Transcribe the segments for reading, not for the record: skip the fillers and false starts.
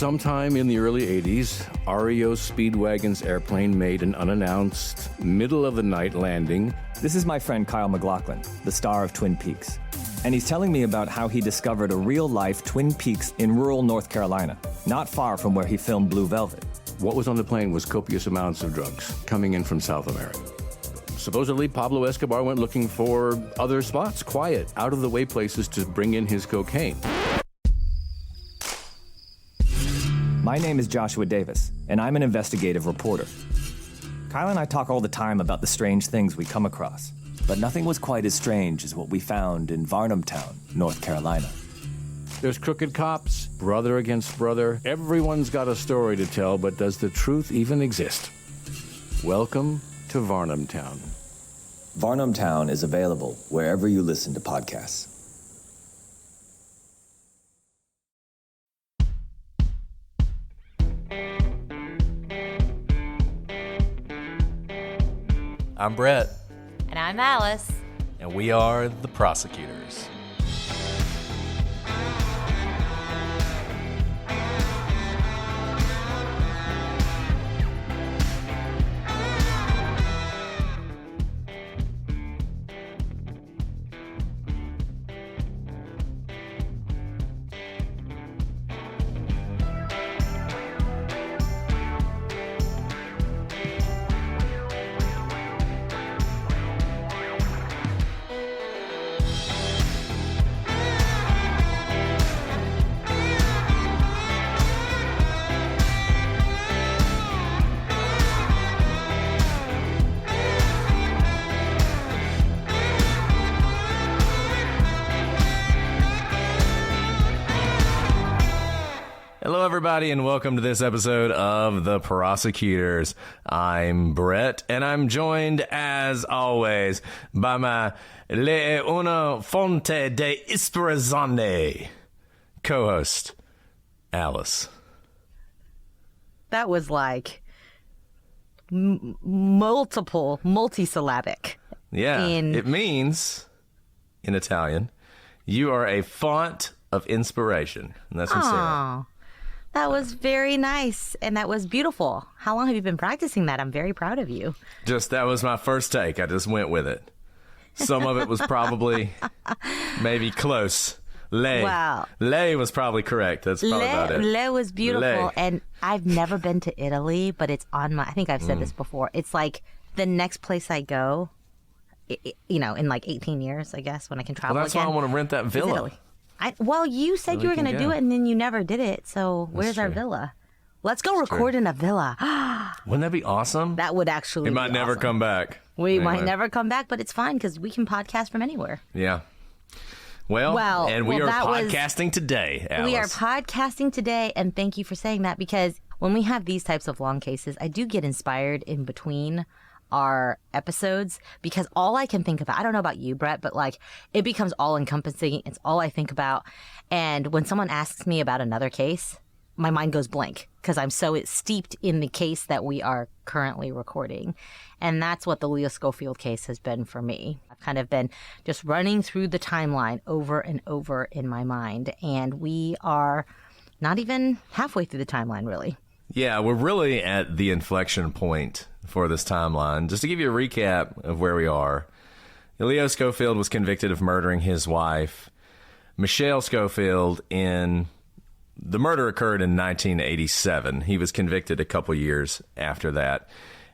Sometime in the early 80s, REO Speedwagon's airplane made an unannounced, middle-of-the-night landing. This is my friend Kyle MacLachlan, the star of Twin Peaks. And he's telling me about how he discovered a real-life Twin Peaks in rural North Carolina, not far from where he filmed Blue Velvet. What was on the plane was copious amounts of drugs coming in from South America. Supposedly, Pablo Escobar went looking for other spots, quiet, out-of-the-way places to bring in his cocaine. My name is Joshua Davis, and I'm an investigative reporter. Kyle and I talk all the time about the strange things we come across, but nothing was quite as strange as what we found in Varnam Town, North Carolina. There's crooked cops, brother against brother. Everyone's got a story to tell, but does the truth even exist? Welcome to Varnam Town. Varnam Town is available wherever you listen to podcasts. I'm Brett. And I'm Alice. And we are the Prosecutors. Hello, everybody, and welcome to this episode of The Prosecutors. I'm Brett, and I'm joined, as always, by my Le Una Fonte de Ispirazione co-host, Alice. That was like multisyllabic. Yeah, it means, in Italian, you are a font of inspiration, and that's from Sarah. That was very nice, and that was beautiful. How long have you been practicing that? I'm very proud of you. That was my first take. I just went with it. Some of it was probably maybe close. Wow. Le was probably correct. That's probably about it. Le was beautiful, Le. and I've never been to Italy, but it's on my, I think I've said this before. It's like the next place I go, in like 18 years, I guess, when I can travel Well, that's again. why I want to rent that villa. Italy. Well, you said you were going to do it, and then you never did it. So where's our villa? Let's go record in a villa. Wouldn't that be awesome? That would actually We might never come back. We might never come back, but it's fine because we can podcast from anywhere. Yeah. Well, and we are podcasting today, Alice. We are podcasting today, and thank you for saying that, because when we have these types of long cases, I do get inspired in between our episodes, because all I can think about, I don't know about you, Brett, but like it becomes all encompassing. It's all I think about. And when someone asks me about another case, my mind goes blank because I'm so steeped in the case that we are currently recording. And that's what the Leo Schofield case has been for me. I've kind of been just running through the timeline over and over in my mind. And we are not even halfway through the timeline, really. Yeah, we're really at the inflection point for this timeline. Just to give you a recap of where we are, Leo Schofield was convicted of murdering his wife, Michelle Schofield, the murder occurred in 1987. He was convicted a couple years after that.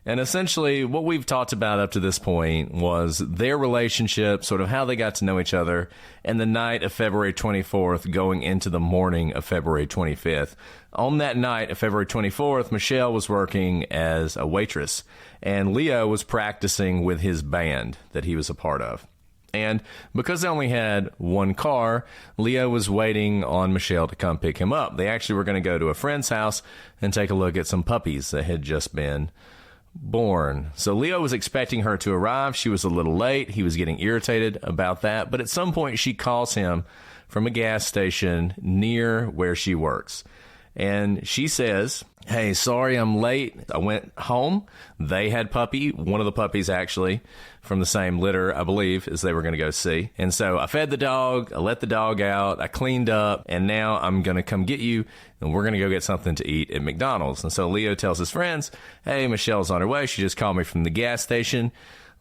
And essentially, what we've talked about up to this point was their relationship, sort of how they got to know each other, and the night of February 24th going into the morning of February 25th. On that night of February 24th, Michelle was working as a waitress, and Leo was practicing with his band that he was a part of. And because they only had one car, Leo was waiting on Michelle to come pick him up. They actually were going to go to a friend's house and take a look at some puppies that had just been born. So Leo was expecting her to arrive. She was a little late. He was getting irritated about that. But at some point, she calls him from a gas station near where she works. And she says, hey, sorry I'm late. I went home. They had puppy, one of the puppies actually, from the same litter, I believe, as they were going to go see. And so I fed the dog, I let the dog out, I cleaned up, and now I'm going to come get you, and we're going to go get something to eat at McDonald's. And so Leo tells his friends, hey, Michelle's on her way. She just called me from the gas station.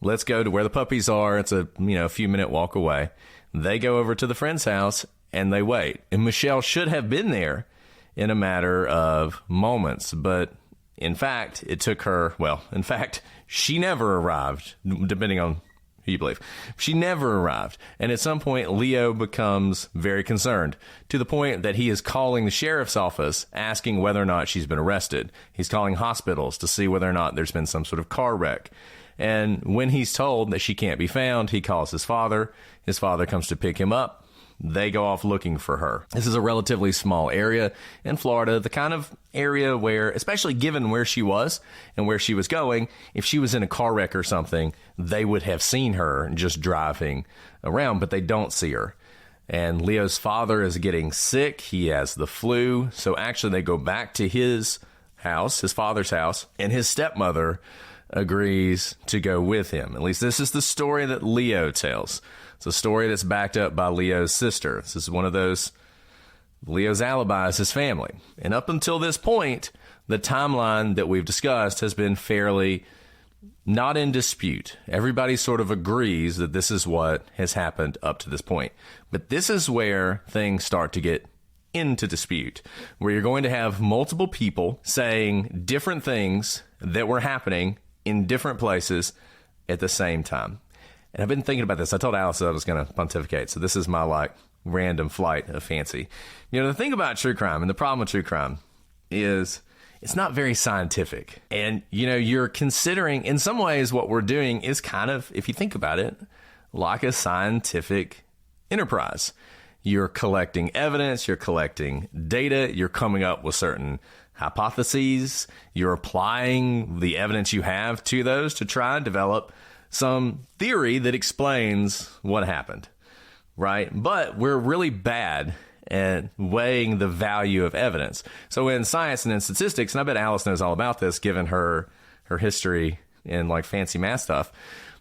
Let's go to where the puppies are. It's a few minute walk away. They go over to the friend's house, and they wait. And Michelle should have been there in a matter of moments. But in fact, it took her, she never arrived, depending on who you believe. She never arrived. And at some point, Leo becomes very concerned to the point that he is calling the sheriff's office, asking whether or not she's been arrested. He's calling hospitals to see whether or not there's been some sort of car wreck. And when he's told that she can't be found, he calls his father. His father comes to pick him up. They go off looking for her. This is a relatively small area in Florida, the kind of area where, especially given where she was and where she was going, if she was in a car wreck or something, they would have seen her just driving around, but they don't see her. And Leo's father is getting sick. He has the flu. So actually they go back to his house, his father's house, and his stepmother agrees to go with him. At least this is the story that Leo tells. It's a story that's backed up by Leo's sister. This is one of those, Leo's alibi is his family. And up until this point, the timeline that we've discussed has been fairly not in dispute. Everybody sort of agrees that this is what has happened up to this point. But this is where things start to get into dispute, where you're going to have multiple people saying different things that were happening in different places at the same time. And I've been thinking about this. I told Alice that I was going to pontificate. So this is my random flight of fancy. The thing about true crime and the problem with true crime is it's not very scientific. And, you're considering, in some ways, what we're doing is kind of, if you think about it, like a scientific enterprise. You're collecting evidence, you're collecting data, you're coming up with certain hypotheses, you're applying the evidence you have to those to try and develop some theory that explains what happened, right? But we're really bad at weighing the value of evidence. So in science and in statistics, and I bet Alice knows all about this given her history in fancy math stuff,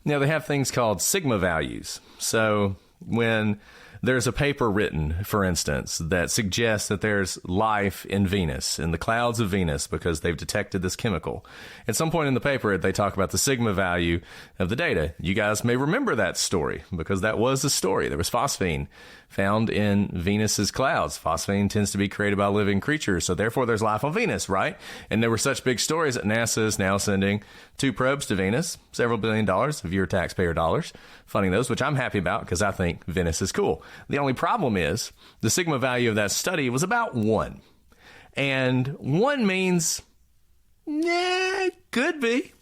they have things called sigma values. So when there's a paper written, for instance, that suggests that there's life in Venus, in the clouds of Venus, because they've detected this chemical. At some point in the paper, they talk about the sigma value of the data. You guys may remember that story, because that was a story. There was phosphine found in Venus's clouds. Phosphine tends to be created by living creatures, so therefore there's life on Venus, right? And there were such big stories that NASA is now sending 2 probes to Venus, several $1 billion of your taxpayer dollars, funding those, which I'm happy about because I think Venus is cool. The only problem is the sigma value of that study was about 1. And 1 means, could be.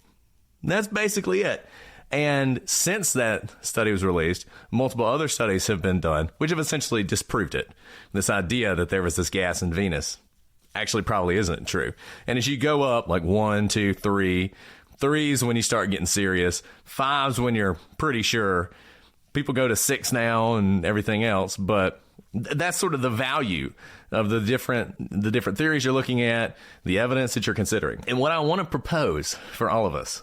That's basically it. And since that study was released, multiple other studies have been done, which have essentially disproved it. This idea that there was this gas in Venus actually probably isn't true. And as you go up, 1, 2, 3, 3's when you start getting serious, 5's when you're pretty sure. People go to 6 now and everything else, but that's sort of the value of the different theories you're looking at, the evidence that you're considering. And what I want to propose for all of us,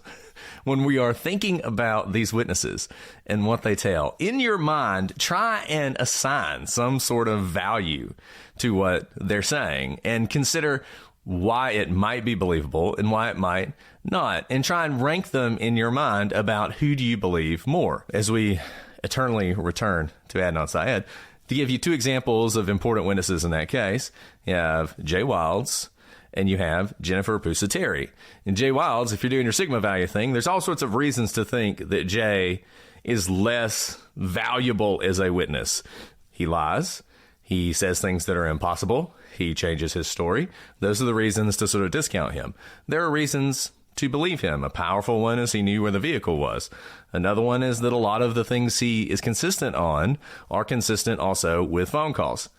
when we are thinking about these witnesses and what they tell, in your mind, try and assign some sort of value to what they're saying and consider why it might be believable and why it might not, and try and rank them in your mind about who do you believe more. As we eternally return to Adnan Syed, to give you 2 examples of important witnesses in that case, you have Jay Wilds and you have Jennifer Pusateri. And Jay Wilds, if you're doing your sigma value thing, there's all sorts of reasons to think that Jay is less valuable as a witness. He lies. He says things that are impossible. He changes his story. Those are the reasons to sort of discount him. There are reasons to believe him. A powerful one is he knew where the vehicle was. Another one is that a lot of the things he is consistent on are consistent also with phone calls.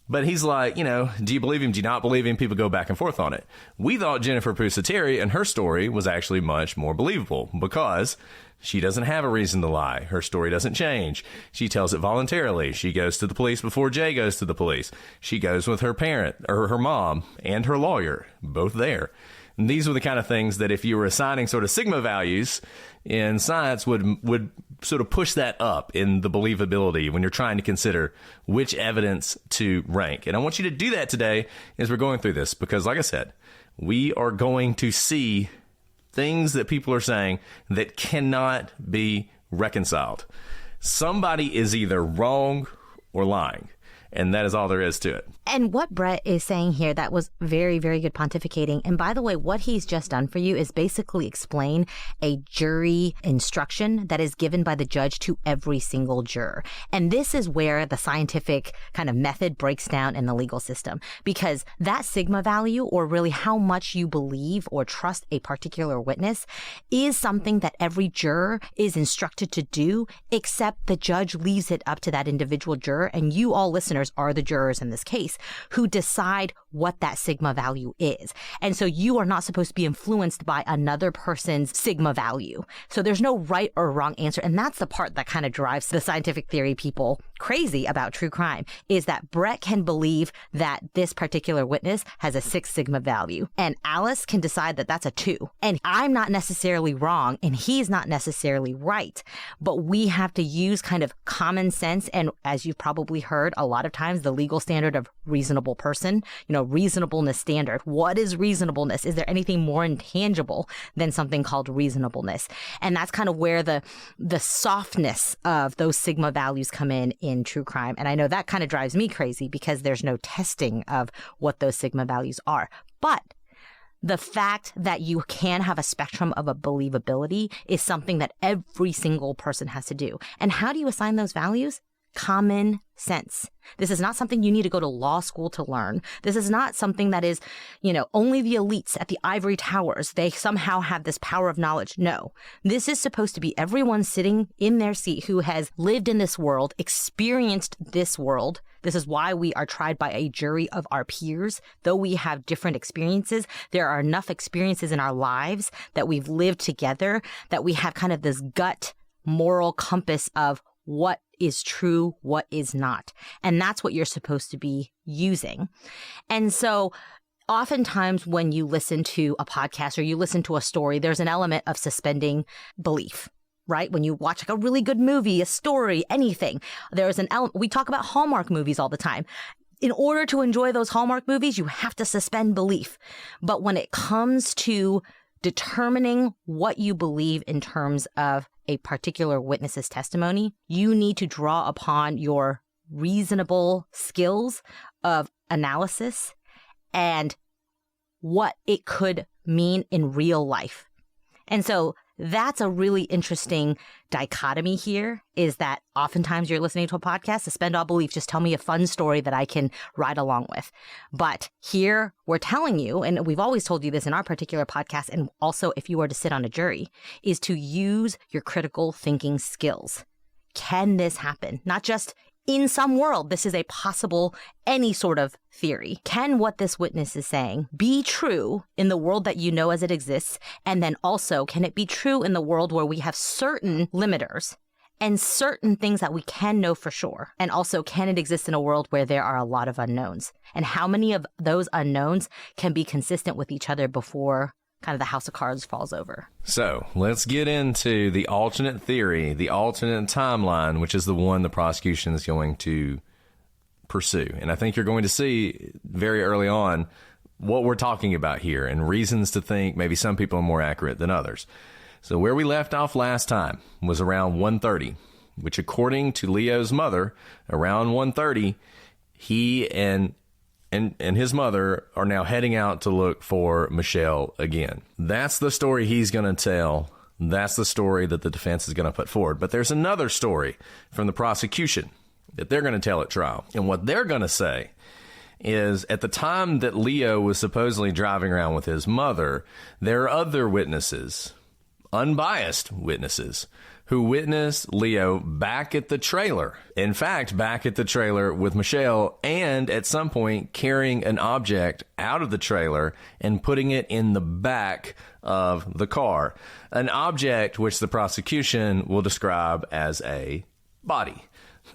But he's like, do you believe him? Do you not believe him? People go back and forth on it. We thought Jennifer Pusateri and her story was actually much more believable because she doesn't have a reason to lie. Her story doesn't change. She tells it voluntarily. She goes to the police before Jay goes to the police. She goes with her parent or her mom and her lawyer, both there. And these were the kind of things that if you were assigning sort of sigma values in science would sort of push that up in the believability when you're trying to consider which evidence to rank. And I want you to do that today as we're going through this, because like I said, we are going to see things that people are saying that cannot be reconciled. Somebody is either wrong or lying. And that is all there is to it. And what Brett is saying here, that was very, very good pontificating. And by the way, what he's just done for you is basically explain a jury instruction that is given by the judge to every single juror. And this is where the scientific kind of method breaks down in the legal system, because that sigma value, or really how much you believe or trust a particular witness, is something that every juror is instructed to do, except the judge leaves it up to that individual juror. And you all listeners are the jurors in this case who decide what that sigma value is. And so you are not supposed to be influenced by another person's sigma value. So there's no right or wrong answer. And that's the part that kind of drives the scientific theory people crazy about true crime, is that Brett can believe that this particular witness has a 6 sigma value, and Alice can decide that that's a 2. And I'm not necessarily wrong, and he's not necessarily right. But we have to use kind of common sense. And as you've probably heard, a lot of times the legal standard of reasonable person, reasonableness standard. What is reasonableness? Is there anything more intangible than something called reasonableness? And that's kind of where the softness of those sigma values come in true crime. And I know that kind of drives me crazy because there's no testing of what those sigma values are. But the fact that you can have a spectrum of a believability is something that every single person has to do. And how do you assign those values? Common sense. This is not something you need to go to law school to learn. This is not something that is, only the elites at the ivory towers, they somehow have this power of knowledge. No, this is supposed to be everyone sitting in their seat who has lived in this world, experienced this world. This is why we are tried by a jury of our peers. Though we have different experiences, there are enough experiences in our lives that we've lived together that we have kind of this gut moral compass of what is true, what is not. And that's what you're supposed to be using. And so oftentimes when you listen to a podcast or you listen to a story, there's an element of suspending belief, right? When you watch like a really good movie, a story, anything, there's an element. We talk about Hallmark movies all the time. In order to enjoy those Hallmark movies, you have to suspend belief. But when it comes to determining what you believe in terms of a particular witness's testimony, you need to draw upon your reasonable skills of analysis and what it could mean in real life. And so that's a really interesting dichotomy here, is that oftentimes you're listening to a podcast, suspend all belief, just tell me a fun story that I can ride along with. But here we're telling you, and we've always told you this in our particular podcast, and also if you were to sit on a jury, is to use your critical thinking skills. Can this happen? Not just in some world, this is a possible, any sort of theory. Can what this witness is saying be true in the world that you know as it exists? And then also, can it be true in the world where we have certain limiters and certain things that we can know for sure? And also, can it exist in a world where there are a lot of unknowns? And how many of those unknowns can be consistent with each other before kind of the house of cards falls over? So let's get into the alternate theory, the alternate timeline, which is the one the prosecution is going to pursue. And I think you're going to see very early on what we're talking about here and reasons to think maybe some people are more accurate than others. So where we left off last time was around 1:30, which according to Leo's mother, around 1:30, he and his mother are now heading out to look for Michelle again. That's the story he's going to tell. That's the story that the defense is going to put forward. But there's another story from the prosecution that they're going to tell at trial. And what they're going to say is at the time that Leo was supposedly driving around with his mother, there are other witnesses unbiased witnesses who witnessed Leo back at the trailer. In fact, back at the trailer with Michelle, and at some point carrying an object out of the trailer and putting it in the back of the car. An object which the prosecution will describe as a body.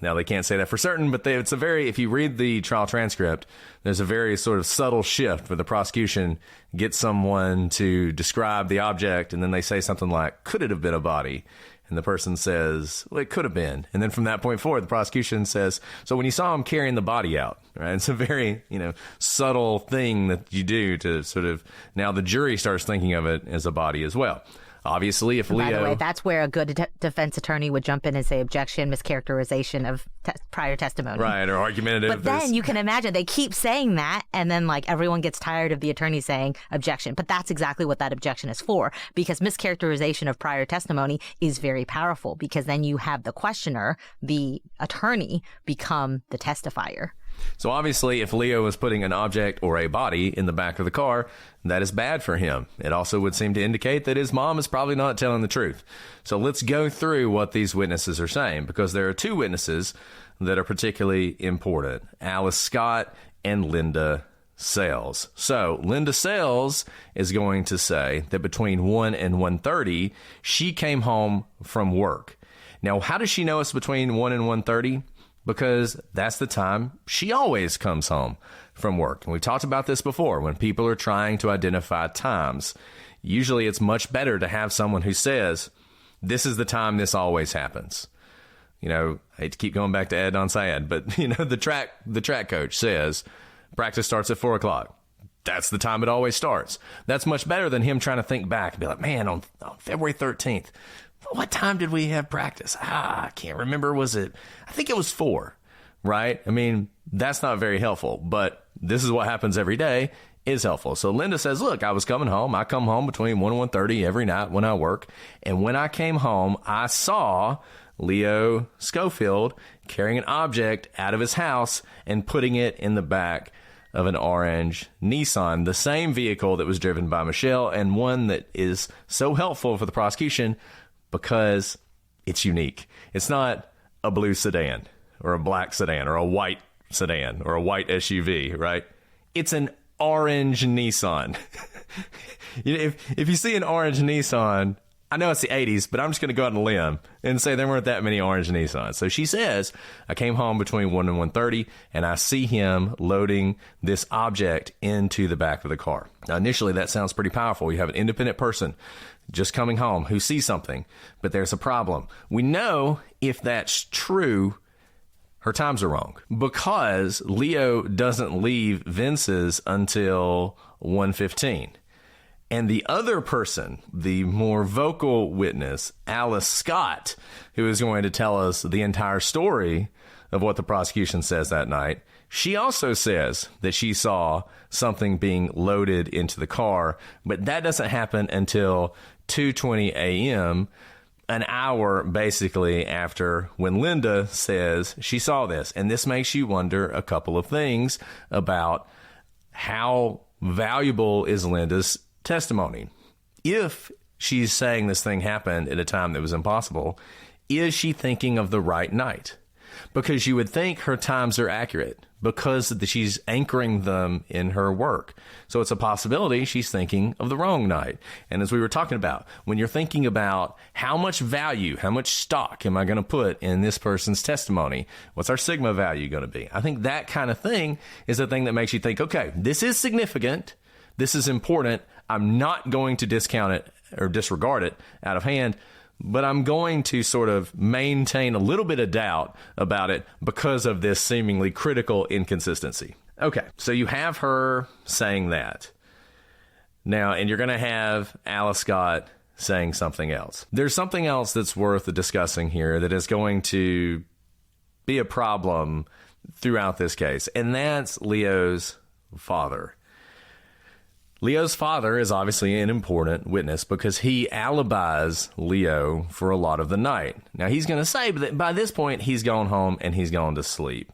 Now, they can't say that for certain, but it's a very, if you read the trial transcript, there's a very sort of subtle shift where the prosecution gets someone to describe the object, and then they say something like, could it have been a body? And the person says, well, it could have been. And then from that point forward, the prosecution says, so when you saw him carrying the body out, right? It's a very, subtle thing that you do to sort of, now the jury starts thinking of it as a body as well. Obviously, if Leo... By the way, that's where a good defense attorney would jump in and say objection, mischaracterization of prior testimony. Right, or argumentative. But then you can imagine they keep saying that, and then everyone gets tired of the attorney saying objection. But that's exactly what that objection is for, because mischaracterization of prior testimony is very powerful, because then you have the questioner, the attorney, become the testifier. So obviously, if Leo was putting an object or a body in the back of the car, that is bad for him. It also would seem to indicate that his mom is probably not telling the truth. So let's go through what these witnesses are saying, because there are two witnesses that are particularly important: Alice Scott and Linda Sales. So Linda Sales is going to say that between 1 and 1:30, she came home from work. Now, how does she know it's between 1 and 1:30? Because that's the time she always comes home from work. And we've talked about this before. When people are trying to identify times, usually it's much better to have someone who says, this is the time this always happens. I hate to keep going back to Ed on Syed, but the track coach says practice starts at 4 o'clock. That's the time it always starts. That's much better than him trying to think back and be like, man, on February 13th, what time did we have practice? I can't remember. I think it was 4, right? I mean, that's not very helpful, but this is what happens every day is helpful. So Linda says, look, I was coming home. I come home between 1 and 1:30 every night when I work. And when I came home, I saw Leo Schofield carrying an object out of his house and putting it in the back of an orange Nissan, the same vehicle that was driven by Michelle, and one that is so helpful for the prosecution because it's unique. It's not a blue sedan or a black sedan or a white sedan or a white SUV, right? It's an orange Nissan. If you see an orange Nissan, I know it's the 80s, but I'm just going to go out on a limb and say there weren't that many orange Nissans. So she says, I came home between 1 and 1:30, and I see him loading this object into the back of the car. Now, initially, that sounds pretty powerful. You have an independent person just coming home who sees something, but there's a problem. We know if that's true, her times are wrong, because Leo doesn't leave Vince's until 1:15. And the other person, the more vocal witness, Alice Scott, who is going to tell us the entire story of what the prosecution says that night, she also says that she saw something being loaded into the car, but that doesn't happen until 2:20 a.m., an hour basically after when Linda says she saw this. And this makes you wonder a couple of things about how valuable is Linda's testimony. If she's saying this thing happened at a time that was impossible, is she thinking of the right night? Because you would think her times are accurate because she's anchoring them in her work. So it's a possibility she's thinking of the wrong night. And as we were talking about, when you're thinking about how much value, how much stock am I going to put in this person's testimony? What's our sigma value going to be? I think that kind of thing is the thing that makes you think, okay, this is significant. This is important. I'm not going to discount it or disregard it out of hand, but I'm going to sort of maintain a little bit of doubt about it because of this seemingly critical inconsistency. Okay, so you have her saying that. Now, and you're going to have Alice Scott saying something else. There's something else that's worth discussing here that is going to be a problem throughout this case, and that's Leo's father. Leo's father is obviously an important witness because he alibis Leo for a lot of the night. Now, he's going to say that by this point, he's gone home and he's gone to sleep.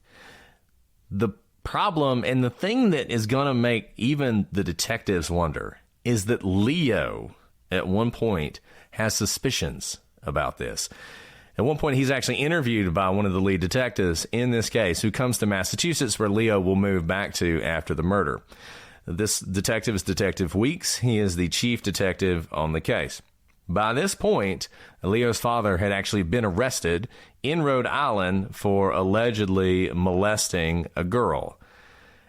The problem and the thing that is going to make even the detectives wonder is that Leo, at one point, has suspicions about this. At one point, he's actually interviewed by one of the lead detectives in this case who comes to Massachusetts, where Leo will move back to after the murder. This detective is Detective Weeks. He is the chief detective on the case. By this point, Leo's father had actually been arrested in Rhode Island for allegedly molesting a girl.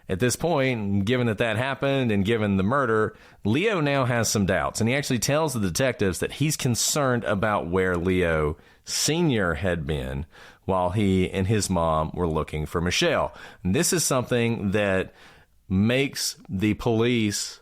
At this point, given that happened and given the murder, Leo now has some doubts. And he actually tells the detectives that he's concerned about where Leo Sr. had been while he and his mom were looking for Michelle. And this is something that makes the police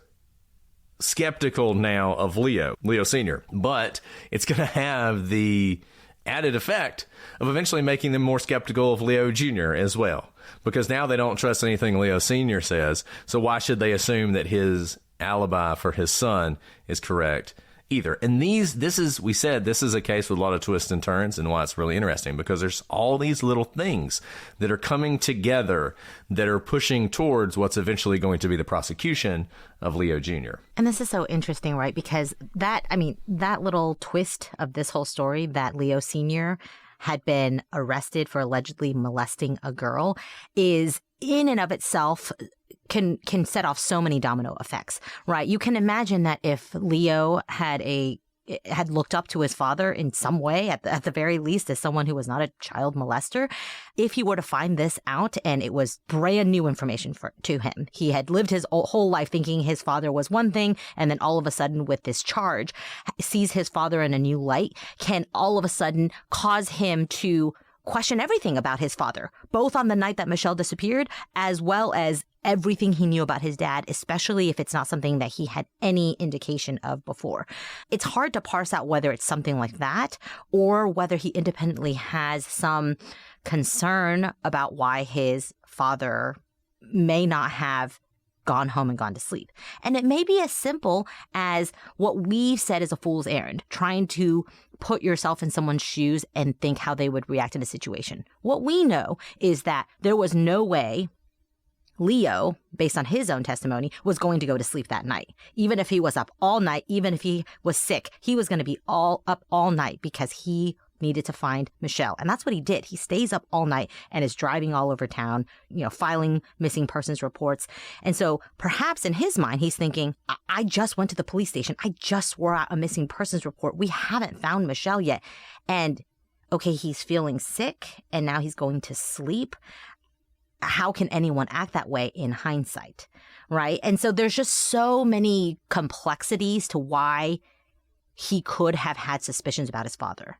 skeptical now of Leo Sr. But it's going to have the added effect of eventually making them more skeptical of Leo Jr. as well. Because now they don't trust anything Leo Sr. says, so why should they assume that his alibi for his son is correct either? And this is a case with a lot of twists and turns, and why it's really interesting, because there's all these little things that are coming together that are pushing towards what's eventually going to be the prosecution of Leo Jr. And this is so interesting, right? Because that little twist of this whole story, that Leo Sr. had been arrested for allegedly molesting a girl, is in and of itself can set off so many domino effects, right? You can imagine that if Leo had looked up to his father in some way, at the very least, as someone who was not a child molester, if he were to find this out and it was brand new information to him, he had lived his whole life thinking his father was one thing, and then all of a sudden with this charge, sees his father in a new light, can all of a sudden cause him to question everything about his father, both on the night that Michelle disappeared, as well as everything he knew about his dad, especially if it's not something that he had any indication of before. It's hard to parse out whether it's something like that or whether he independently has some concern about why his father may not have gone home and gone to sleep. And it may be as simple as what we've said is a fool's errand, trying to put yourself in someone's shoes and think how they would react in a situation. What we know is that there was no way Leo, based on his own testimony, was going to go to sleep that night. Even if he was up all night, even if he was sick, he was going to be up all night because he needed to find Michelle. And that's what he did. He stays up all night and is driving all over town, filing missing persons reports. And so perhaps in his mind, he's thinking, I just went to the police station. I just swore out a missing persons report. We haven't found Michelle yet. And okay, he's feeling sick and now he's going to sleep. How can anyone act that way in hindsight, right? And so there's just so many complexities to why he could have had suspicions about his father.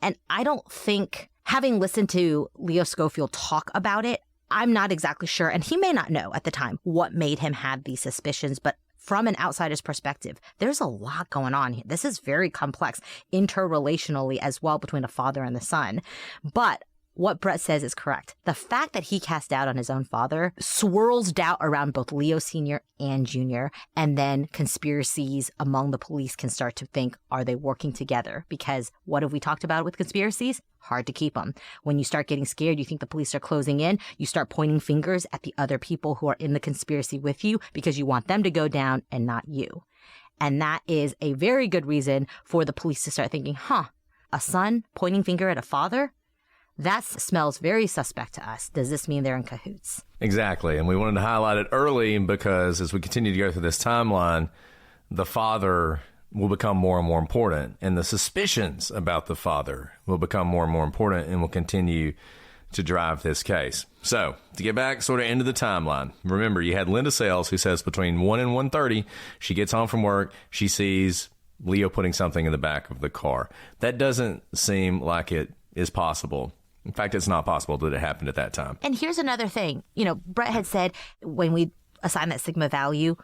And I don't think, having listened to Leo Schofield talk about it, I'm not exactly sure, and he may not know at the time what made him have these suspicions, but from an outsider's perspective, there's a lot going on here. This is very complex interrelationally as well between a father and the son. But what Brett says is correct. The fact that he cast doubt on his own father swirls doubt around both Leo Sr. and Jr., and then conspiracies among the police can start to think, are they working together? Because what have we talked about with conspiracies? Hard to keep them. When you start getting scared, you think the police are closing in, you start pointing fingers at the other people who are in the conspiracy with you because you want them to go down and not you. And that is a very good reason for the police to start thinking, a son pointing finger at a father? That smells very suspect to us. Does this mean they're in cahoots? Exactly. And we wanted to highlight it early because as we continue to go through this timeline, the father will become more and more important, and the suspicions about the father will become more and more important and will continue to drive this case. So, to get back sort of into the timeline, remember, you had Linda Sales, who says between 1 and 1:30, she gets home from work, she sees Leo putting something in the back of the car. That doesn't seem like it is possible. In fact, it's not possible that it happened at that time. And here's another thing. Brett had said when we assign that sigma value,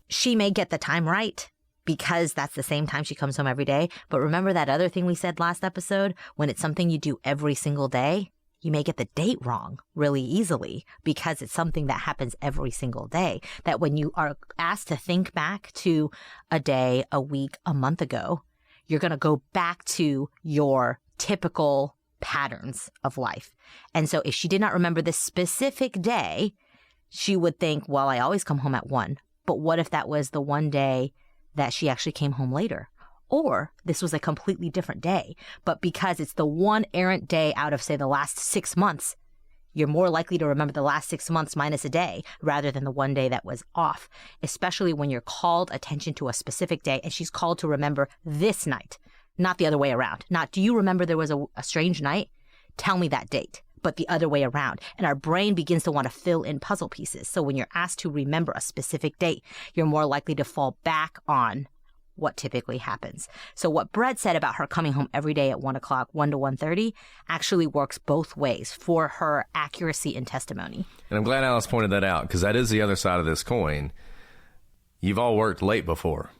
she may get the time right because that's the same time she comes home every day. But remember that other thing we said last episode? When it's something you do every single day, you may get the date wrong really easily because it's something that happens every single day. That when you are asked to think back to a day, a week, a month ago, you're going to go back to your typical patterns of life. And so if she did not remember this specific day, she would think, well, I always come home at 1. But what if that was the one day that she actually came home later? Or this was a completely different day, but because it's the one errant day out of, say, the last 6 months, you're more likely to remember the last 6 months minus a day rather than the one day that was off, especially when you're called attention to a specific day and she's called to remember this night, not the other way around. Not, do you remember there was a strange night? Tell me that date, but the other way around. And our brain begins to want to fill in puzzle pieces. So when you're asked to remember a specific date, you're more likely to fall back on what typically happens. So what Brett said about her coming home every day at 1 o'clock, 1 to 1:30, actually works both ways for her accuracy in testimony. And I'm glad Alice pointed that out, because that is the other side of this coin. You've all worked late before.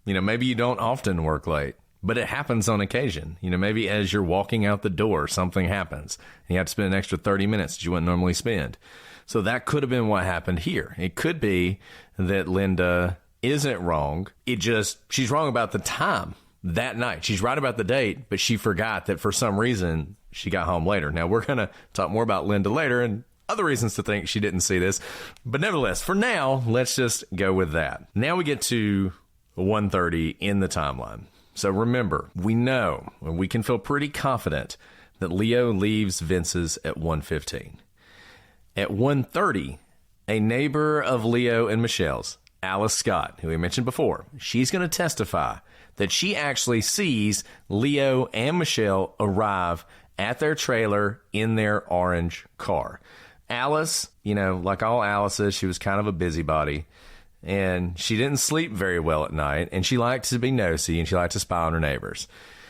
Maybe you don't often work late, but it happens on occasion. Maybe as you're walking out the door, something happens, and you have to spend an extra 30 minutes that you wouldn't normally spend. So that could have been what happened here. It could be that Linda isn't wrong. She's wrong about the time that night. She's right about the date, but she forgot that for some reason she got home later. Now, we're going to talk more about Linda later and other reasons to think she didn't see this. But nevertheless, for now, let's just go with that. Now we get to 1:30 in the timeline. So remember, we know, and we can feel pretty confident that Leo leaves Vince's at 1:15. At 1:30, a neighbor of Leo and Michelle's, Alice Scott, who we mentioned before, she's going to testify that she actually sees Leo and Michelle arrive at their trailer in their orange car. Alice, like all Alice's, she was kind of a busybody, and she didn't sleep very well at night, and she liked to be nosy, and she liked to spy on her neighbors.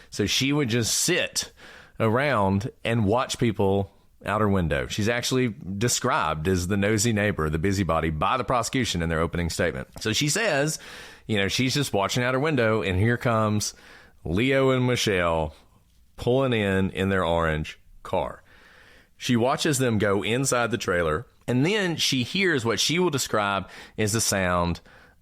So she would just sit around and watch people out her window. She's actually described as the nosy neighbor, the busybody, by the prosecution in their opening statement. So she says, she's just watching out her window, and here comes Leo and Michelle pulling in their orange car. She watches them go inside the trailer, and then she hears what she will describe as the sound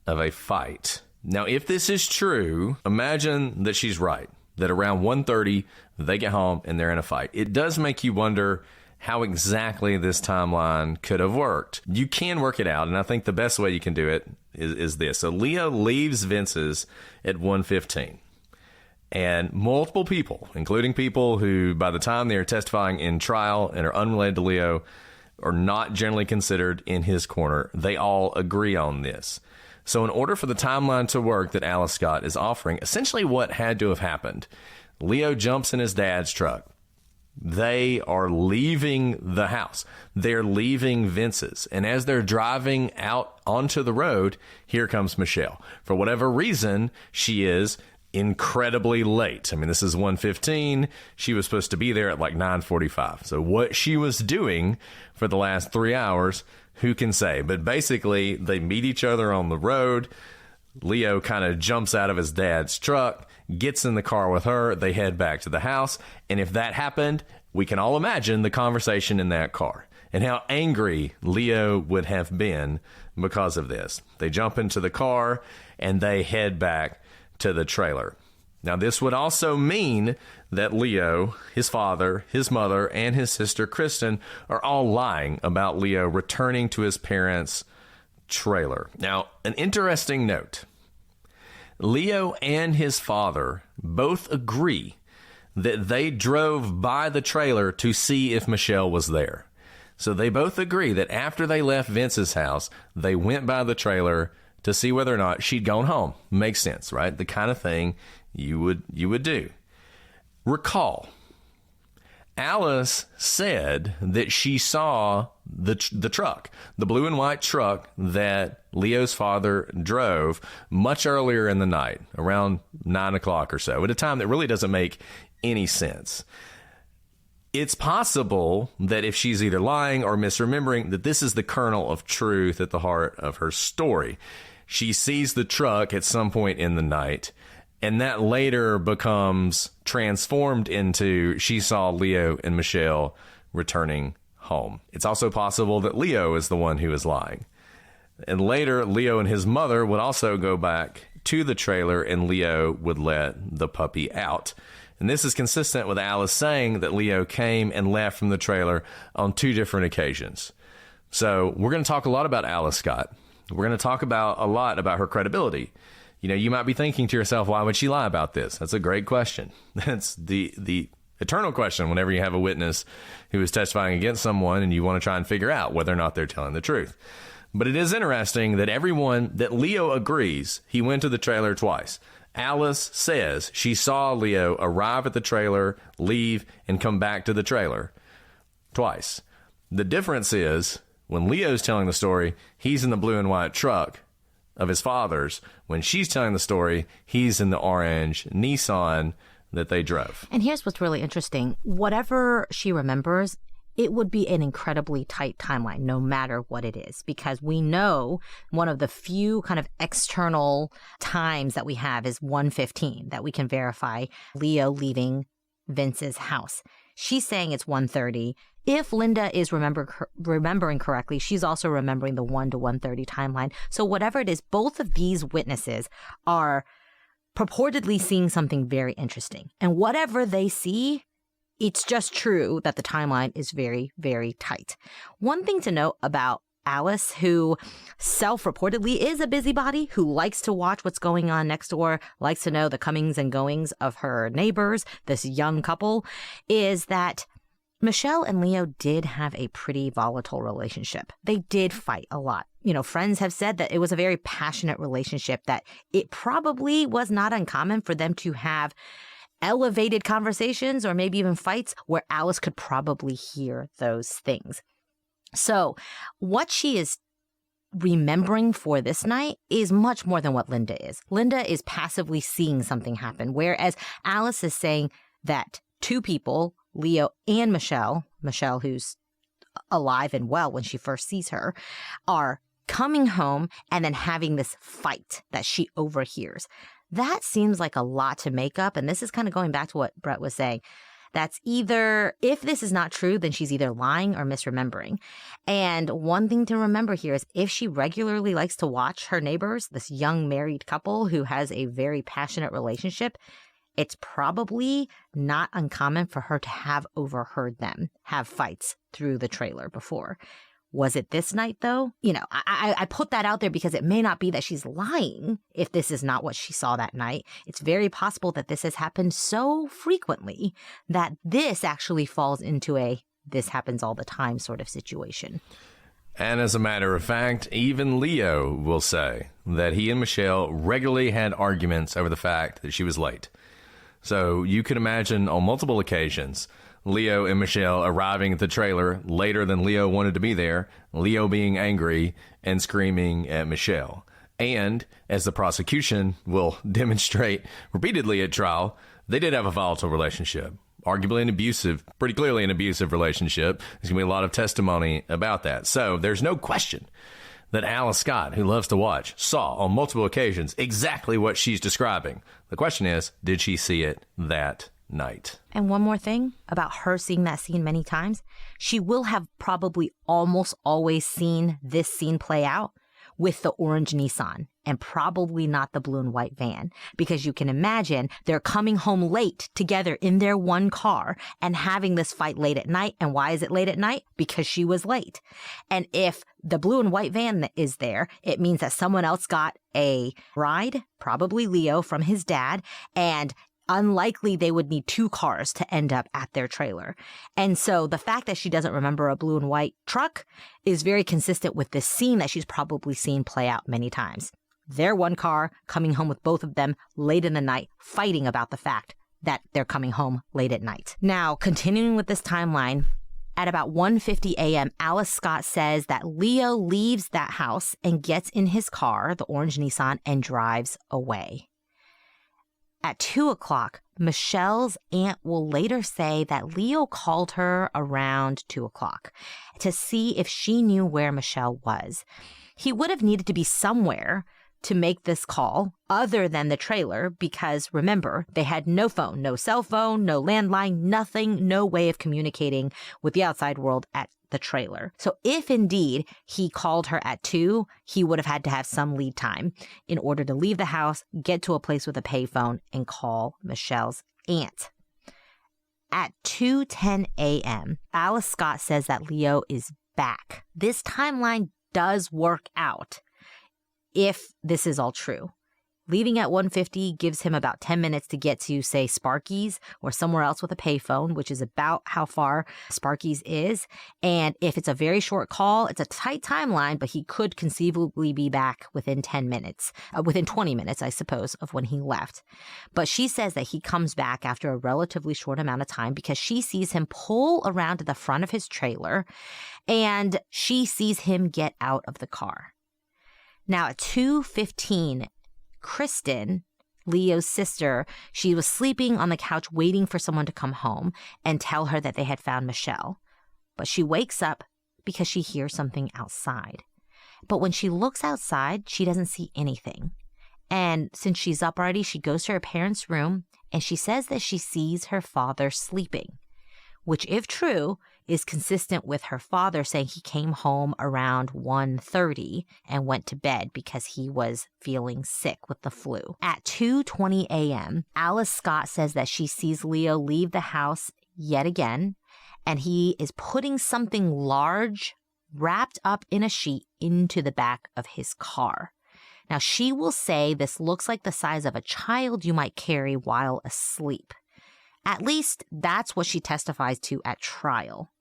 of a fight. Now, if this is true, imagine that she's right, that around 1:30, they get home and they're in a fight. It does make you wonder how exactly this timeline could have worked. You can work it out, and I think the best way you can do it is this. So Leo leaves Vince's at 1:15, and multiple people, including people who by the time they are testifying in trial and are unrelated to Leo, are not generally considered in his corner, they all agree on this. So in order for the timeline to work that Alice Scott is offering, essentially what had to have happened, Leo jumps in his dad's truck. They are leaving the house. They're leaving Vince's. And as they're driving out onto the road, here comes Michelle. For whatever reason, she is incredibly late. I mean, this is 1:15. She was supposed to be there at like 9:45. So what she was doing for the last 3 hours, who can say? But basically, they meet each other on the road. Leo kind of jumps out of his dad's truck, gets in the car with her. They head back to the house. And if that happened, we can all imagine the conversation in that car and how angry Leo would have been because of this. They jump into the car and they head back to the trailer. Now, this would also mean that Leo, his father, his mother, and his sister Kristen are all lying about Leo returning to his parents' trailer. Now, an interesting note. Leo and his father both agree that they drove by the trailer to see if Michelle was there. So they both agree that after they left Vince's house, they went by the trailer to see whether or not she'd gone home. Makes sense, right? The kind of thing you would do. Recall, Alice said that she saw the truck, the blue and white truck that Leo's father drove much earlier in the night, around 9 o'clock or so, at a time that really doesn't make any sense. It's possible that if she's either lying or misremembering, that this is the kernel of truth at the heart of her story. She sees the truck at some point in the night, and that later becomes transformed into she saw Leo and Michelle returning home. It's also possible that Leo is the one who is lying. And later, Leo and his mother would also go back to the trailer, and Leo would let the puppy out. And this is consistent with Alice saying that Leo came and left from the trailer on 2 different occasions. So we're going to talk a lot about Alice Scott. We're going to talk a lot about her credibility. You might be thinking to yourself, why would she lie about this? That's a great question. That's the eternal question whenever you have a witness who is testifying against someone and you want to try and figure out whether or not they're telling the truth. But it is interesting that Leo agrees he went to the trailer twice. Alice says she saw Leo arrive at the trailer, leave, and come back to the trailer twice. The difference is, when Leo's telling the story, he's in the blue and white truck of his father's. When she's telling the story, he's in the orange Nissan that they drove. And here's what's really interesting. Whatever she remembers, it would be an incredibly tight timeline, no matter what it is, because we know one of the few kind of external times that we have is 1:15 that we can verify Leo leaving Vince's house. She's saying it's 1:30. If Linda is remembering correctly, she's also remembering the 1 to 1:30 timeline. So whatever it is, both of these witnesses are purportedly seeing something very interesting. And whatever they see, it's just true that the timeline is very, very tight. One thing to note about Alice, who self-reportedly is a busybody, who likes to watch what's going on next door, likes to know the comings and goings of her neighbors, this young couple, is that Michelle and Leo did have a pretty volatile relationship. They did fight a lot. Friends have said that it was a very passionate relationship, that it probably was not uncommon for them to have elevated conversations or maybe even fights where Alice could probably hear those things. So what she is remembering for this night is much more than what Linda is. Linda is passively seeing something happen, whereas Alice is saying that two people, Leo and Michelle, who's alive and well when she first sees her, are coming home and then having this fight that she overhears. That seems like a lot to make up. And this is kind of going back to what Brett was saying. That's either, if this is not true, then she's either lying or misremembering. And one thing to remember here is if she regularly likes to watch her neighbors, this young married couple who has a very passionate relationship, it's probably not uncommon for her to have overheard them have fights through the trailer before. Was it this night, though? I put that out there because it may not be that she's lying if this is not what she saw that night. It's very possible that this has happened so frequently that this actually falls into a this happens all the time sort of situation. And as a matter of fact, even Leo will say that he and Michelle regularly had arguments over the fact that she was late. So you can imagine on multiple occasions, Leo and Michelle arriving at the trailer later than Leo wanted to be there, Leo being angry and screaming at Michelle. And, as the prosecution will demonstrate repeatedly at trial, they did have a volatile relationship. Arguably pretty clearly an abusive relationship. There's going to be a lot of testimony about that. So there's no question that Alice Scott, who loves to watch, saw on multiple occasions exactly what she's describing. The question is, did she see it that night? And one more thing about her seeing that scene many times, she will have probably almost always seen this scene play out with the orange Nissan and probably not the blue and white van, because you can imagine they're coming home late together in their one car and having this fight late at night. And why is it late at night? Because she was late. And if the blue and white van is there, it means that someone else got a ride, probably Leo, from his dad, and unlikely they would need two cars to end up at their trailer. And so the fact that she doesn't remember a blue and white truck is very consistent with this scene that she's probably seen play out many times. Their one car coming home with both of them late in the night, fighting about the fact that they're coming home late at night. Now, continuing with this timeline, at about 1:50 a.m., Alice Scott says that Leo leaves that house and gets in his car, the orange Nissan, and drives away. At 2 o'clock, Michelle's aunt will later say that Leo called her around 2 o'clock to see if she knew where Michelle was. He would have needed to be somewhere to make this call other than the trailer because, remember, they had no phone, no cell phone, no landline, nothing, no way of communicating with the outside world at the trailer. So if indeed he called her at 2, he would have had to have some lead time in order to leave the house, get to a place with a payphone, and call Michelle's aunt. At 2:10 a.m., Alice Scott says that Leo is back. This timeline does work out if this is all true. Leaving at 1:50 gives him about 10 minutes to get to, say, Sparky's or somewhere else with a payphone, which is about how far Sparky's is. And if it's a very short call, it's a tight timeline, but he could conceivably be back within 10 minutes, within 20 minutes, I suppose, of when he left. But she says that he comes back after a relatively short amount of time because she sees him pull around to the front of his trailer and she sees him get out of the car. Now at 2:15, Kristen, Leo's sister, she was sleeping on the couch waiting for someone to come home and tell her that they had found Michelle. But she wakes up because she hears something outside. But when she looks outside, she doesn't see anything. And since she's up already, she goes to her parents' room and she says that she sees her father sleeping, which, if true, is consistent with her father saying he came home around 1:30 and went to bed because he was feeling sick with the flu. At 2:20 a.m., Alice Scott says that she sees Leo leave the house yet again, and he is putting something large wrapped up in a sheet into the back of his car. Now, she will say this looks like the size of a child you might carry while asleep. At least that's what she testifies to at trial.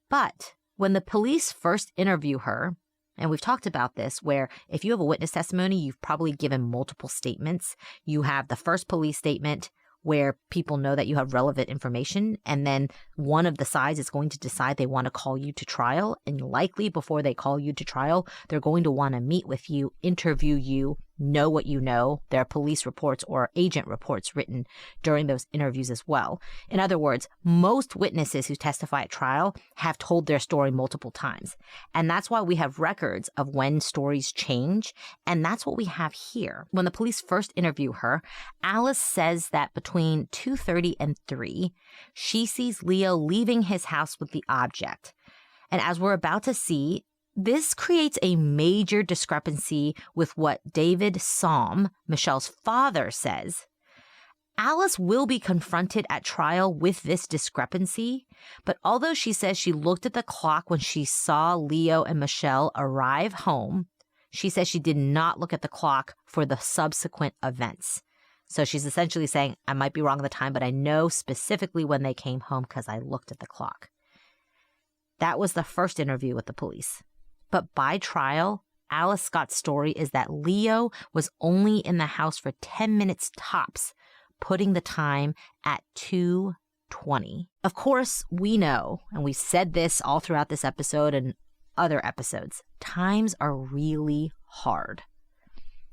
But when the police first interview her, and we've talked about this, where if you have a witness testimony, you've probably given multiple statements. You have the first police statement where people know that you have relevant information, and then one of the sides is going to decide they want to call you to trial, and likely before they call you to trial, they're going to want to meet with you, interview you, know what you know. There are police reports or agent reports written during those interviews as well. In other words, most witnesses who testify at trial have told their story multiple times. And that's why we have records of when stories change. And that's what we have here. When the police first interview her, Alice says that between 2:30 and 3, she sees Leo leaving his house with the object. And as we're about to see, this creates a major discrepancy with what David Salm, Michelle's father, says. Alice will be confronted at trial with this discrepancy, but although she says she looked at the clock when she saw Leo and Michelle arrive home, she says she did not look at the clock for the subsequent events. So she's essentially saying, I might be wrong on the time, but I know specifically when they came home because I looked at the clock. That was the first interview with the police. But by trial, Alice Scott's story is that Leo was only in the house for 10 minutes tops, putting the time at 2:20. Of course, we know, and we've said this all throughout this episode and other episodes, times are really hard.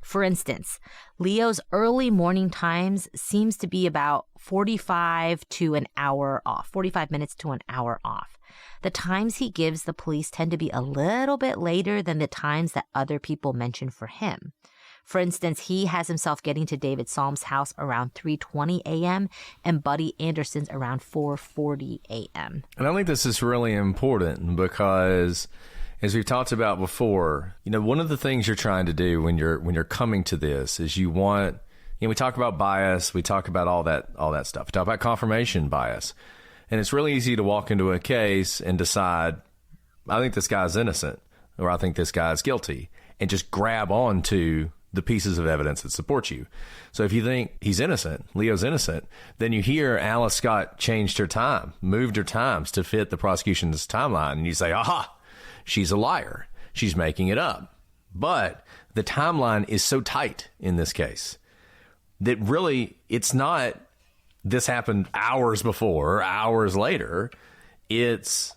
For instance, Leo's early morning times seems to be about 45 to an hour off, 45 minutes to an hour off. The times he gives the police tend to be a little bit later than the times that other people mention for him. For instance, he has himself getting to David Salm's house around 3:20 a.m. and Buddy Anderson's around 4:40 a.m. And I think this is really important because, as we've talked about before, one of the things you're trying to do when you're coming to this is you want, we talk about bias, we talk about all that stuff. We talk about confirmation bias. And it's really easy to walk into a case and decide, I think this guy's innocent, or I think this guy's guilty, and just grab on to the pieces of evidence that support you. So if you think he's innocent, Leo's innocent, then you hear Alice Scott changed her time, moved her times to fit the prosecution's timeline, and you say, aha, she's a liar. She's making it up. But the timeline is so tight in this case that really it's not this happened hours before, hours later. It's,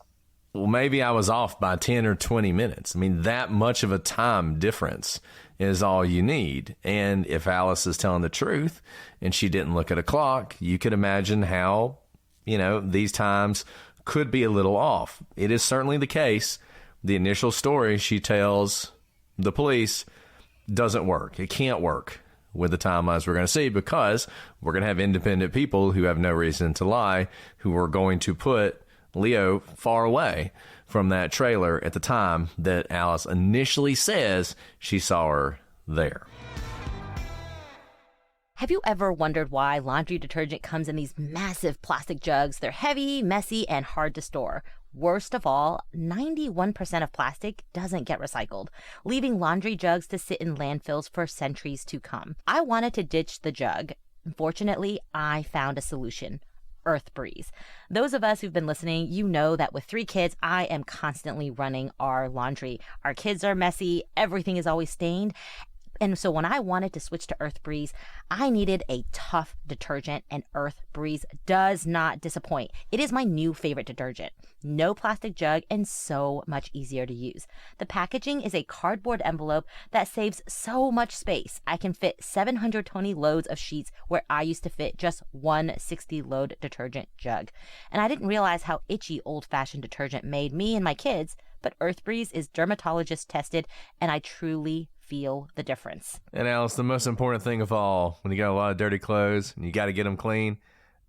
well, maybe I was off by 10 or 20 minutes. I mean, that much of a time difference is all you need. And if Alice is telling the truth and she didn't look at a clock, you could imagine how, these times could be a little off. It is certainly the case. The initial story she tells the police doesn't work. It can't work with the timelines we're going to see, because we're going to have independent people who have no reason to lie, who are going to put Leo far away from that trailer at the time that Alice initially says she saw her there. Have you ever wondered why laundry detergent comes in these massive plastic jugs? They're heavy, messy, and hard to store. Worst of all, 91% of plastic doesn't get recycled, leaving laundry jugs to sit in landfills for centuries to come. I wanted to ditch the jug. Fortunately, I found a solution. Earth Breeze. Those of us who've been listening, you know that with 3 kids, I am constantly running our laundry. Our kids are messy. Everything is always stained. And so when I wanted to switch to Earth Breeze, I needed a tough detergent, and Earth Breeze does not disappoint. It is my new favorite detergent. No plastic jug and so much easier to use. The packaging is a cardboard envelope that saves so much space. I can fit 720 loads of sheets where I used to fit just one 60-load detergent jug. And I didn't realize how itchy old-fashioned detergent made me and my kids, but Earth Breeze is dermatologist tested, and I truly feel the difference. And Alice, the most important thing of all, when you got a lot of dirty clothes and you got to get them clean,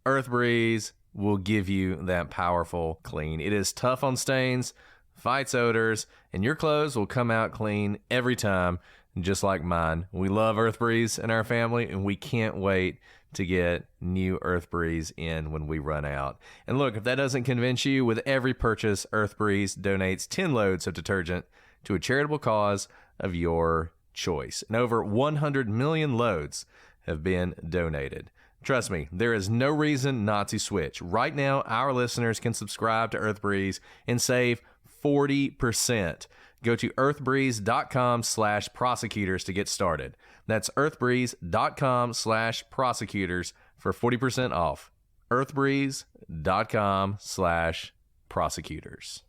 Earth Breeze will give you that powerful clean. It is tough on stains, fights odors, and your clothes will come out clean every time, just like mine. We love Earth Breeze in our family, and we can't wait to get new Earth Breeze in when we run out. And look, if that doesn't convince you, with every purchase, Earth Breeze donates 10 loads of detergent to a charitable cause of your choice. And over 100 million loads have been donated. Trust me, there is no reason not to switch. Right now, our listeners can subscribe to Earth Breeze and save 40%. Go to earthbreeze.com/prosecutors to get started. That's earthbreeze.com/prosecutors for 40% off. earthbreeze.com/prosecutors.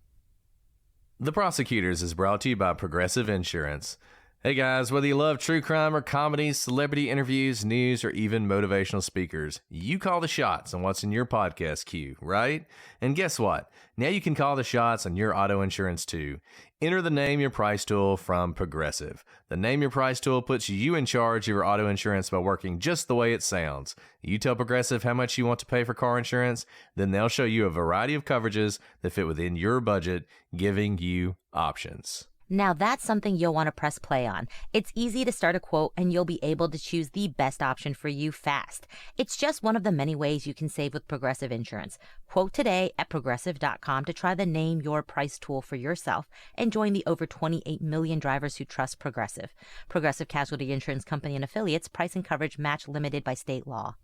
The Prosecutors is brought to you by Progressive Insurance. Hey guys, whether you love true crime or comedy, celebrity interviews, news, or even motivational speakers, you call the shots on what's in your podcast queue, right? And guess what? Now you can call the shots on your auto insurance too. Enter the Name Your Price tool from Progressive. The Name Your Price tool puts you in charge of your auto insurance by working just the way it sounds. You tell Progressive how much you want to pay for car insurance, then they'll show you a variety of coverages that fit within your budget, giving you options. Now that's something you'll want to press play on. It's easy to start a quote and you'll be able to choose the best option for you fast. It's just one of the many ways you can save with Progressive Insurance. Quote today at progressive.com to try the Name Your Price tool for yourself and join the over 28 million drivers who trust Progressive. Progressive Casualty Insurance Company and affiliates. Price and coverage match limited by state law.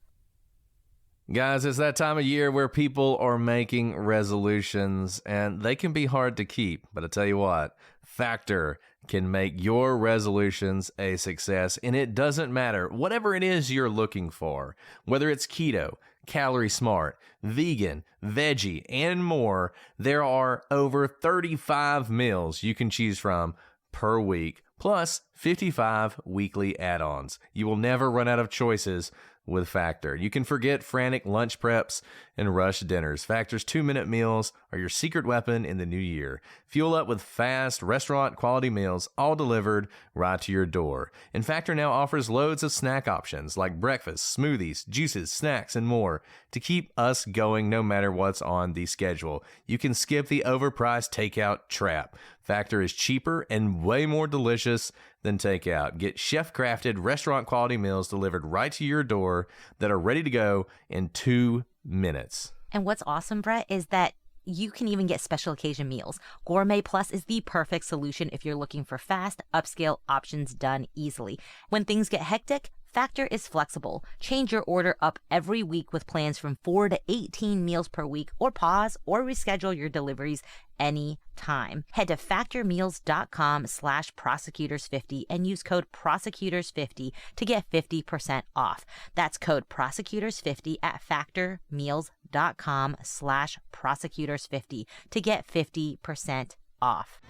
Guys, it's that time of year where people are making resolutions, and they can be hard to keep. But I tell you what, Factor can make your resolutions a success, and it doesn't matter. Whatever it is you're looking for, whether it's keto, calorie smart, vegan, veggie, and more, there are over 35 meals you can choose from per week, plus 55 weekly add-ons. You will never run out of choices with Factor. You can forget frantic lunch preps and rush dinners. Factor's 2-minute meals are your secret weapon in the new year. Fuel up with fast, restaurant-quality meals, all delivered right to your door. And Factor now offers loads of snack options like breakfast, smoothies, juices, snacks, and more to keep us going no matter what's on the schedule. You can skip the overpriced takeout trap. Factor is cheaper and way more delicious than takeout. Get chef-crafted, restaurant-quality meals delivered right to your door that are ready to go in 2 minutes. And what's awesome, Brett, is that you can even get special occasion meals. Gourmet Plus is the perfect solution if you're looking for fast, upscale options done easily. When things get hectic, Factor is flexible. Change your order up every week with plans from 4 to 18 meals per week, or pause or reschedule your deliveries anytime. Head to factormeals.com/prosecutors50 and use code prosecutors50 to get 50% off. That's code prosecutors50 at factormeals.com/prosecutors50 to get 50% off.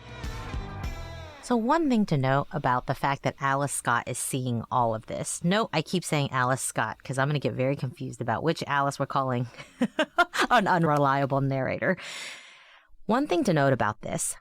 So one thing to note about the fact that Alice Scott is seeing all of this. Note, I keep saying Alice Scott because I'm going to get very confused about which Alice we're calling an unreliable narrator. One thing to note about this,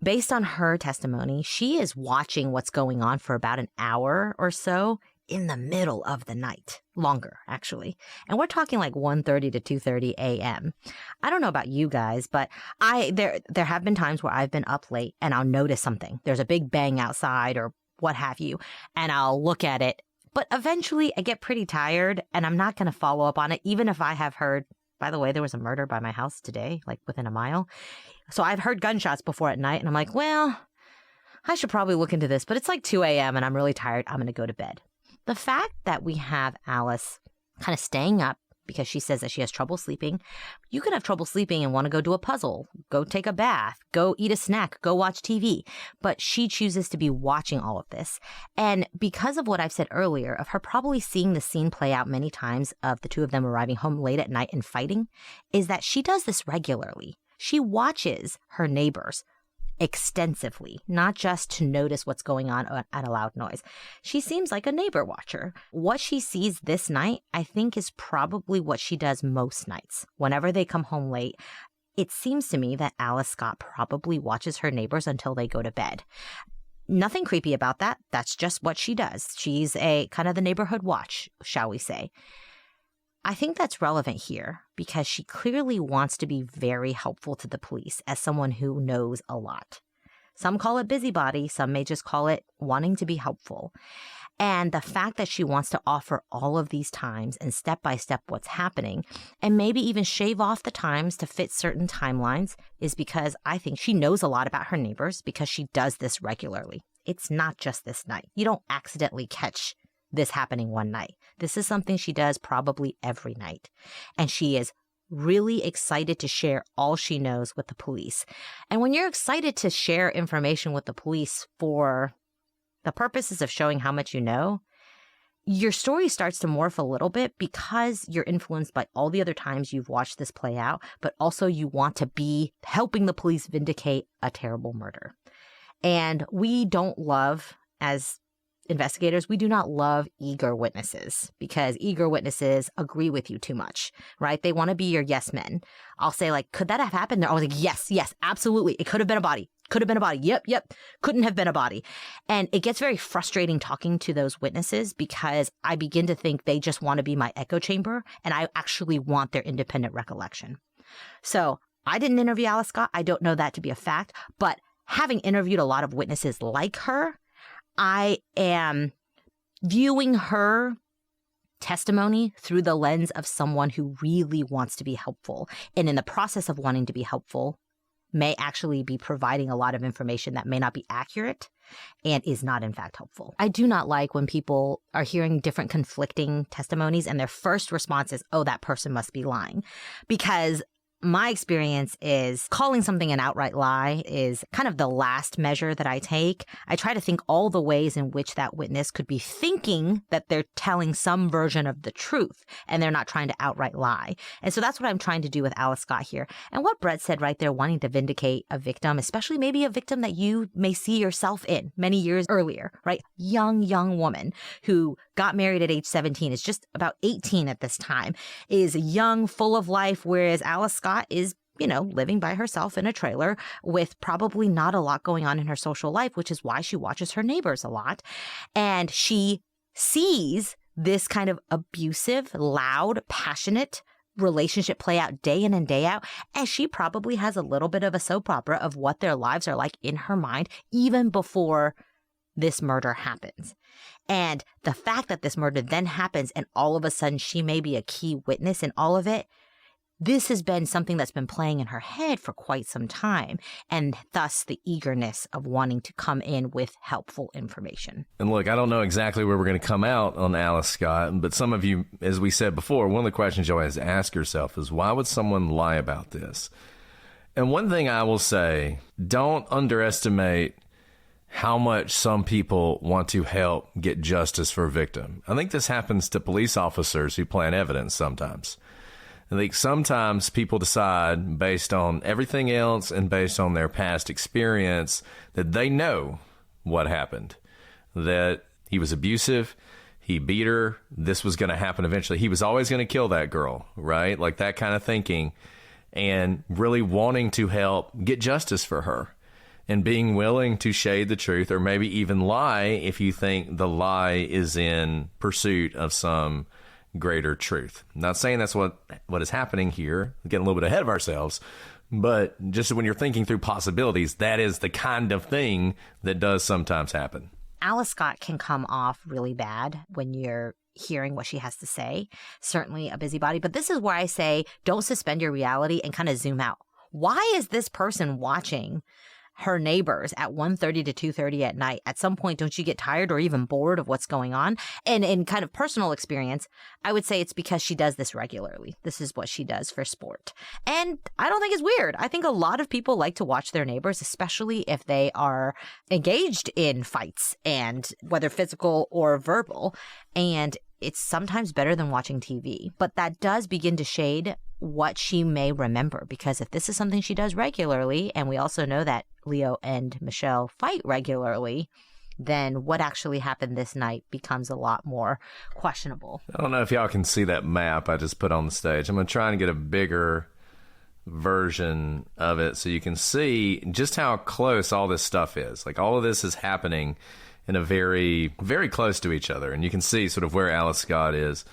based on her testimony, she is watching what's going on for about an hour or so in the middle of the night. Longer, actually. And we're talking like 1:30 to 2:30 a.m. I don't know about you guys, but there have been times where I've been up late and I'll notice something. There's a big bang outside or what have you, and I'll look at it. But eventually I get pretty tired and I'm not going to follow up on it, even if I have heard, by the way, there was a murder by my house today, like within a mile. So I've heard gunshots before at night, and I'm like, well, I should probably look into this, but it's like 2 a.m. and I'm really tired. I'm going to go to bed. The fact that we have Alice kind of staying up because she says that she has trouble sleeping. You could have trouble sleeping and want to go do a puzzle, go take a bath, go eat a snack, go watch TV. But she chooses to be watching all of this. And because of what I've said earlier, of her probably seeing the scene play out many times of the two of them arriving home late at night and fighting, is that she does this regularly. She watches her neighbors extensively, not just to notice what's going on at a loud noise. She seems like a neighbor watcher. What she sees this night, I think, is probably what she does most nights. Whenever they come home late, it seems to me that Alice Scott probably watches her neighbors until they go to bed. Nothing creepy about that. That's just what she does. She's a kind of the neighborhood watch, shall we say. I think that's relevant here because she clearly wants to be very helpful to the police as someone who knows a lot. Some call it busybody, some may just call it wanting to be helpful. And the fact that she wants to offer all of these times and step by step what's happening, and maybe even shave off the times to fit certain timelines, is because I think she knows a lot about her neighbors because she does this regularly. It's not just this night. You don't accidentally catch this happening one night. This is something she does probably every night. And she is really excited to share all she knows with the police. And when you're excited to share information with the police for the purposes of showing how much you know, your story starts to morph a little bit because you're influenced by all the other times you've watched this play out, but also you want to be helping the police vindicate a terrible murder. And we don't love, as investigators, we do not love eager witnesses because eager witnesses agree with you too much, right? They want to be your yes men. I'll say, like, could that have happened? They're always like, yes, absolutely. It could have been a body. Could have been a body. Yep. Couldn't have been a body. And it gets very frustrating talking to those witnesses because I begin to think they just want to be my echo chamber and I actually want their independent recollection. So I didn't interview Alice Scott. I don't know that to be a fact, but having interviewed a lot of witnesses like her, I am viewing her testimony through the lens of someone who really wants to be helpful. And in the process of wanting to be helpful, may actually be providing a lot of information that may not be accurate and is not in fact helpful. I do not like when people are hearing different conflicting testimonies and their first response is, oh, that person must be lying. Because my experience is calling something an outright lie is kind of the last measure that I take. I try to think all the ways in which that witness could be thinking that they're telling some version of the truth and they're not trying to outright lie. And so that's what I'm trying to do with Alice Scott here. And what Brett said right there, wanting to vindicate a victim, especially maybe a victim that you may see yourself in many years earlier, right? Young woman who got married at age 17, is just about 18 at this time, is young, full of life, whereas Alice Scott is, living by herself in a trailer with probably not a lot going on in her social life, which is why she watches her neighbors a lot. And she sees this kind of abusive, loud, passionate relationship play out day in and day out. And she probably has a little bit of a soap opera of what their lives are like in her mind, even before this murder happens. And the fact that this murder then happens and all of a sudden she may be a key witness in all of it, this has been something that's been playing in her head for quite some time, and thus the eagerness of wanting to come in with helpful information. And look, I don't know exactly where we're going to come out on Alice Scott, but some of you, as we said before, one of the questions you always ask yourself is, why would someone lie about this? And one thing I will say, don't underestimate how much some people want to help get justice for a victim. I think this happens to police officers who plant evidence sometimes. I think sometimes people decide, based on everything else and based on their past experience, that they know what happened, that he was abusive, he beat her, this was going to happen eventually. He was always going to kill that girl, right? Like that kind of thinking, and really wanting to help get justice for her and being willing to shade the truth or maybe even lie if you think the lie is in pursuit of some greater truth. I'm not saying that's what is happening here, getting a little bit ahead of ourselves, but just when you're thinking through possibilities, that is the kind of thing that does sometimes happen. Alice Scott can come off really bad when you're hearing what she has to say. Certainly a busybody, but this is where I say don't suspend your reality and kind of zoom out. Why is this person watching her neighbors at 1:30 to 2:30 at night? At some point, don't you get tired or even bored of what's going on? And in kind of personal experience, I would say it's because she does this regularly. This is what she does for sport. And I don't think it's weird. I think a lot of people like to watch their neighbors, especially if they are engaged in fights, and whether physical or verbal. And it's sometimes better than watching TV. But that does begin to shade what she may remember, because if this is something she does regularly, and we also know that Leo and Michelle fight regularly, then what actually happened this night becomes a lot more questionable. I don't know if y'all can see that map I just put on the stage. I'm going to try and get a bigger version of it so you can see just how close all this stuff is. Like, all of this is happening in a very, very close to each other. And you can see sort of where Alice Scott is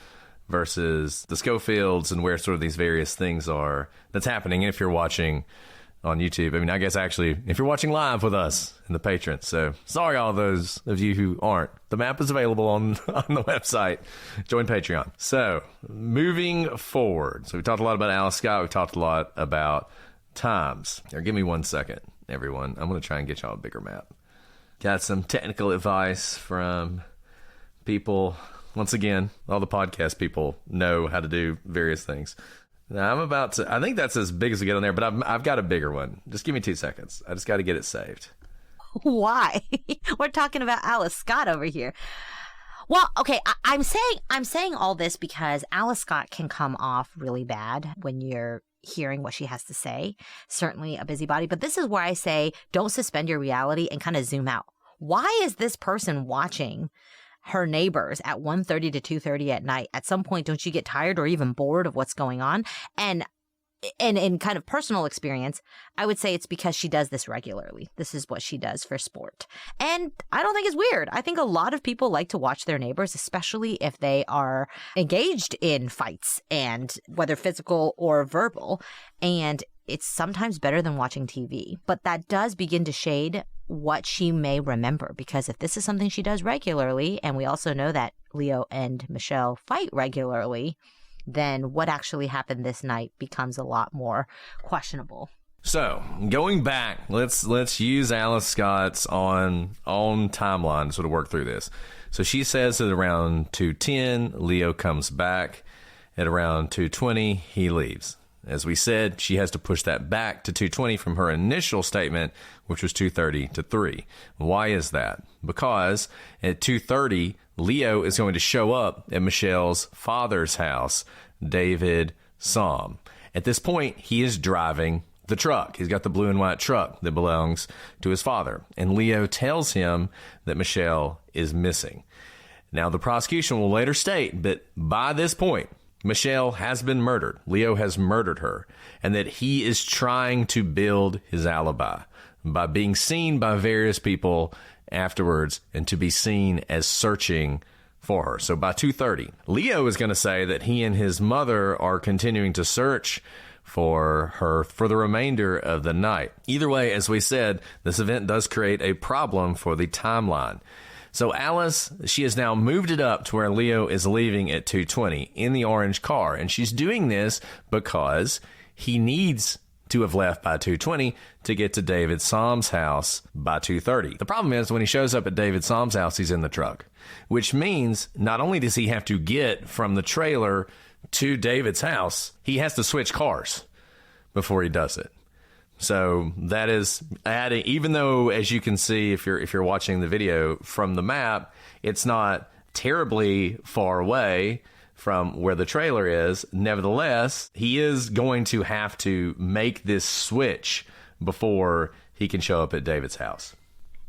versus the Schofields and where sort of these various things are that's happening if you're watching on YouTube. I mean, I guess actually if you're watching live with us and the patrons. So sorry, all those of you who aren't. The map is available on the website. Join Patreon. So moving forward. So we talked a lot about Alice Scott. We talked a lot about times. Now, give me 1 second, everyone. I'm going to try and get y'all a bigger map. Got some technical advice from people. Once again, all the podcast people know how to do various things. Now, I'm about to, I think that's as big as we get on there, but I've got a bigger one. Just give me 2 seconds. I just got to get it saved. Why? We're talking about Alice Scott over here. Well, okay, I'm saying all this because Alice Scott can come off really bad when you're hearing what she has to say. Certainly a busybody, but this is where I say don't suspend your reality and kind of zoom out. Why is this person watching her neighbors at 1:30 to 2:30 at night? At some point, don't you get tired or even bored of what's going on? And in kind of personal experience, I would say it's because she does this regularly. This is what she does for sport. And I don't think it's weird. I think a lot of people like to watch their neighbors, especially if they are engaged in fights, and whether physical or verbal. And it's sometimes better than watching TV. But that does begin to shade what she may remember, because if this is something she does regularly, and we also know that Leo and Michelle fight regularly, then what actually happened this night becomes a lot more questionable. So going back, let's use Alice Scott's on timeline to sort of work through this. So she says at around 2:10, Leo comes back. At around 2:20, he leaves. As we said, she has to push that back to 2:20 from her initial statement, which was 2:30 to 3. Why is that? Because at 2:30, Leo is going to show up at Michelle's father's house, David Somm. At this point, he is driving the truck. He's got the blue and white truck that belongs to his father. And Leo tells him that Michelle is missing. Now, the prosecution will later state that by this point, Michelle has been murdered. Leo has murdered her, and that he is trying to build his alibi by being seen by various people afterwards and to be seen as searching for her. So by 2:30, Leo is going to say that he and his mother are continuing to search for her for the remainder of the night. Either way, as we said, this event does create a problem for the timeline. So Alice, she has now moved it up to where Leo is leaving at 2:20 in the orange car. And she's doing this because he needs to have left by 2:20 to get to David Somm's house by 2:30. The problem is when he shows up at David Somm's house, he's in the truck, which means not only does he have to get from the trailer to David's house, he has to switch cars before he does it. So that is adding, even though, as you can see, if you're watching the video from the map, it's not terribly far away from where the trailer is. Nevertheless, he is going to have to make this switch before he can show up at David's house.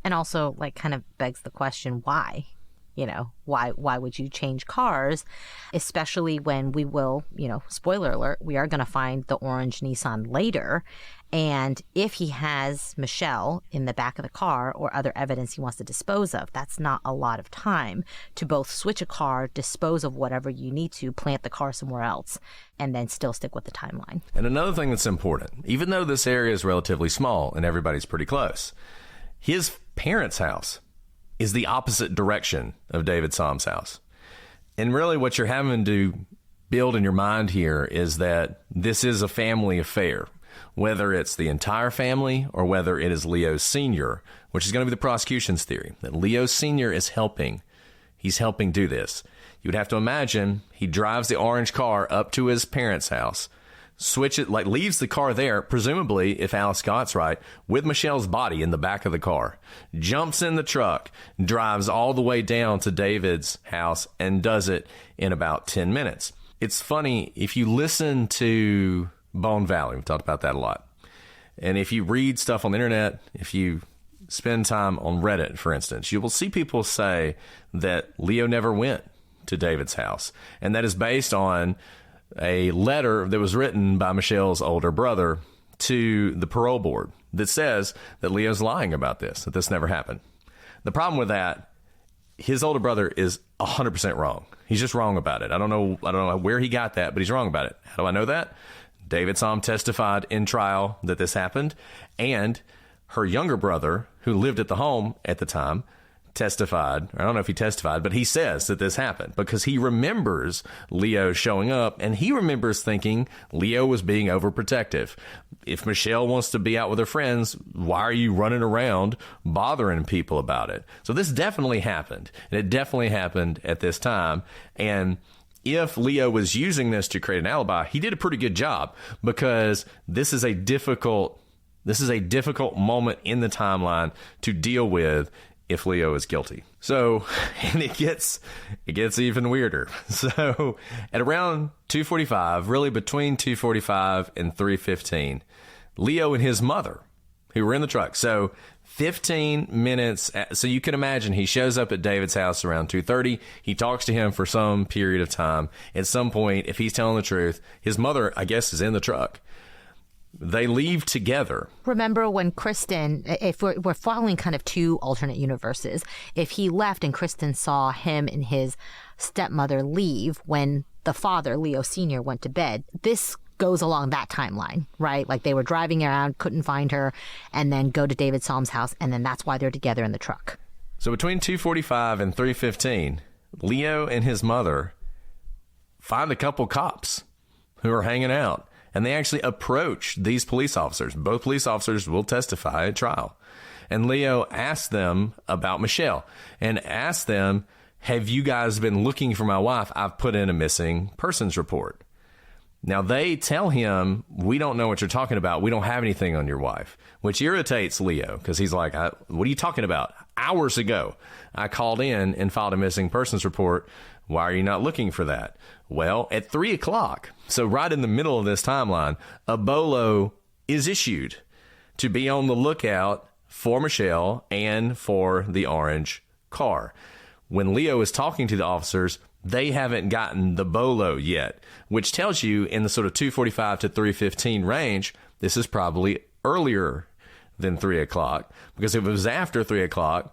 And also, like, kind of begs the question, why? You know, why would you change cars, especially when we will, spoiler alert, we are going to find the orange Nissan later. And if he has Michelle in the back of the car or other evidence he wants to dispose of, that's not a lot of time to both switch a car, dispose of whatever you need to, plant the car somewhere else, and then still stick with the timeline. And another thing that's important, even though this area is relatively small and everybody's pretty close, his parents' house is the opposite direction of David Somm's house. And really what you're having to build in your mind here is that this is a family affair. whether it's the entire family or whether it is Leo Sr., which is going to be the prosecution's theory, that Leo Sr. is helping. He's helping do this. You would have to imagine he drives the orange car up to his parents' house, leaves the car there, presumably, if Alice Scott's right, with Michelle's body in the back of the car, jumps in the truck, drives all the way down to David's house, and does it in about 10 minutes. It's funny, if you listen to Bone Valley, we've talked about that a lot, and if you read stuff on the internet, if you spend time on Reddit, for instance, you will see people say that Leo never went to David's house, and that is based on a letter that was written by Michelle's older brother to the parole board that says that Leo's lying about this, that this never happened. The problem with that, his older brother is 100% wrong. He's just wrong about it. I don't know where he got that, but he's wrong about it. How do I know that? David Somm testified in trial that this happened, and her younger brother, who lived at the home at the time, testified. I don't know if he testified, but he says that this happened because he remembers Leo showing up, and he remembers thinking Leo was being overprotective. If Michelle wants to be out with her friends, why are you running around bothering people about it? So this definitely happened, and it definitely happened at this time. And if Leo was using this to create an alibi, he did a pretty good job, because this is a difficult moment in the timeline to deal with if Leo is guilty. So, and it gets even weirder. So at around 2:45, really between 2:45 and 3:15, Leo and his mother, who were in the truck. So 15 minutes. So you can imagine he shows up at David's house around 2:30. He talks to him for some period of time. At some point, if he's telling the truth, his mother, I guess, is in the truck. They leave together. Remember when Kristen, if we're following kind of two alternate universes, if he left and Kristen saw him and his stepmother leave when the father, Leo Sr., went to bed, this goes along that timeline, right? Like they were driving around, couldn't find her, and then go to David Somm's house, and then that's why they're together in the truck. So between 2:45 and 3:15, Leo and his mother find a couple cops who are hanging out. And they actually approach these police officers. Both police officers will testify at trial. And Leo asked them about Michelle and asked them, have you guys been looking for my wife? I've put in a missing persons report. Now, they tell him, we don't know what you're talking about. We don't have anything on your wife, which irritates Leo because he's like, what are you talking about? Hours ago, I called in and filed a missing persons report. Why are you not looking for that? Well, at 3 o'clock, so right in the middle of this timeline, a bolo is issued to be on the lookout for Michelle and for the orange car. When Leo is talking to the officers, they haven't gotten the bolo yet, which tells you in the sort of 2:45 to 3:15 range, this is probably earlier than 3 o'clock, because if it was after 3 o'clock,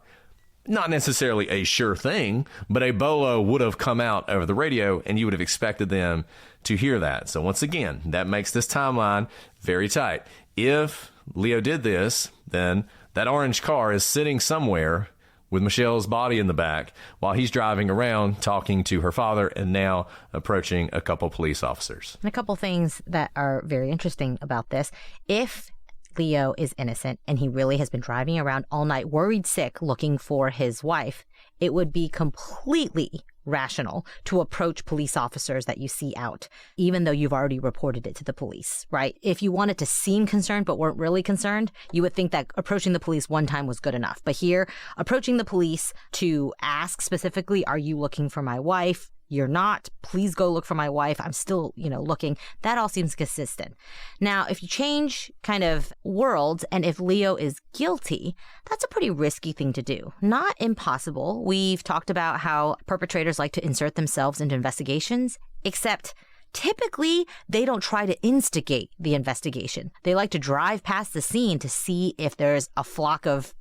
not necessarily a sure thing, but a bolo would have come out over the radio and you would have expected them to hear that. So once again, that makes this timeline very tight. If Leo did this, then that orange car is sitting somewhere with Michelle's body in the back while he's driving around talking to her father and now approaching a couple police officers. And a couple things that are very interesting about this. If Leo is innocent and he really has been driving around all night, worried sick, looking for his wife, it would be completely rational to approach police officers that you see out, even though you've already reported it to the police, right? If you wanted to seem concerned but weren't really concerned, you would think that approaching the police one time was good enough. But here, approaching the police to ask specifically, are you looking for my wife? You're not. Please go look for my wife. I'm still, looking. That all seems consistent. Now, if you change kind of worlds and if Leo is guilty, that's a pretty risky thing to do. Not impossible. We've talked about how perpetrators like to insert themselves into investigations, except typically they don't try to instigate the investigation. They like to drive past the scene to see if there's a flock of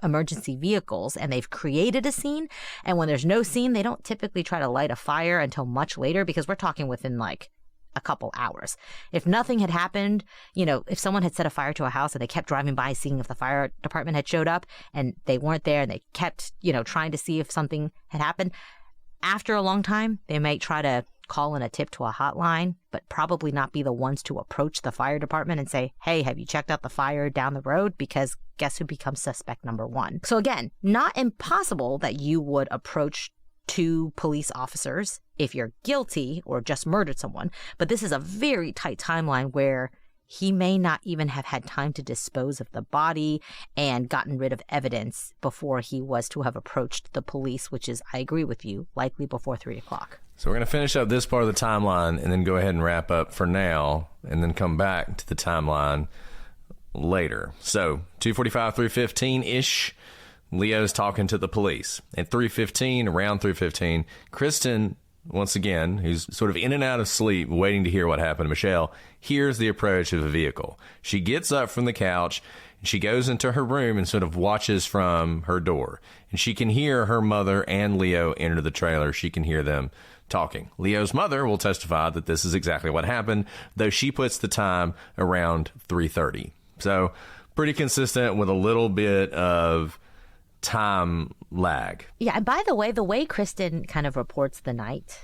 emergency vehicles and they've created a scene. And when there's no scene, they don't typically try to light a fire until much later, because we're talking within like a couple hours. If nothing had happened, if someone had set a fire to a house and they kept driving by seeing if the fire department had showed up and they weren't there and they kept, trying to see if something had happened, after a long time, they might try to call in a tip to a hotline, but probably not be the ones to approach the fire department and say, hey, have you checked out the fire down the road? Because guess who becomes suspect number one? So again, not impossible that you would approach 2 police officers if you're guilty or just murdered someone. But this is a very tight timeline where he may not even have had time to dispose of the body and gotten rid of evidence before he was to have approached the police, which is, I agree with you, likely before 3 o'clock. So we're going to finish up this part of the timeline and then go ahead and wrap up for now and then come back to the timeline later. So 2:45, 3:15-ish, Leo's talking to the police. At 3:15, around 3:15, Kristen, once again, who's sort of in and out of sleep, waiting to hear what happened to Michelle, hears the approach of a vehicle. She gets up from the couch, and she goes into her room and sort of watches from her door. And she can hear her mother and Leo enter the trailer. She can hear them talking. Leo's mother will testify that this is exactly what happened, though she puts the time around 3:30. So pretty consistent with a little bit of time lag. Yeah, and by the way Kristen kind of reports the night,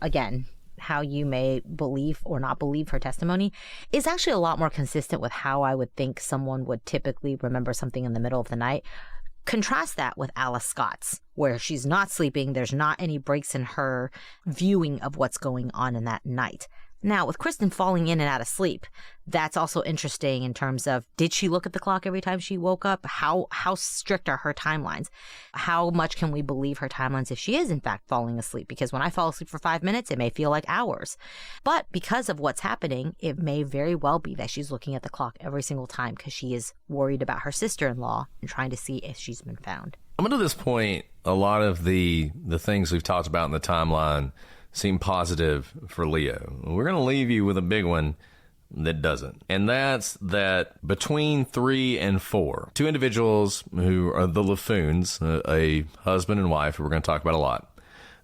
again, how you may believe or not believe her testimony is actually a lot more consistent with how I would think someone would typically remember something in the middle of the night. Contrast that with Alice Scott's, where she's not sleeping. There's not any breaks in her viewing of what's going on in that night. Now, with Kristen falling in and out of sleep, that's also interesting in terms of, did she look at the clock every time she woke up? How strict are her timelines? How much can we believe her timelines if she is, in fact, falling asleep? Because when I fall asleep for 5 minutes, it may feel like hours. But because of what's happening, it may very well be that she's looking at the clock every single time because she is worried about her sister-in-law and trying to see if she's been found. Up to this point, a lot of the things we've talked about in the timeline seem positive for Leo. We're going to leave you with a big one that doesn't. And that's that between 3 and 4, 2 individuals who are the Laffoons, a husband and wife, who we're going to talk about a lot,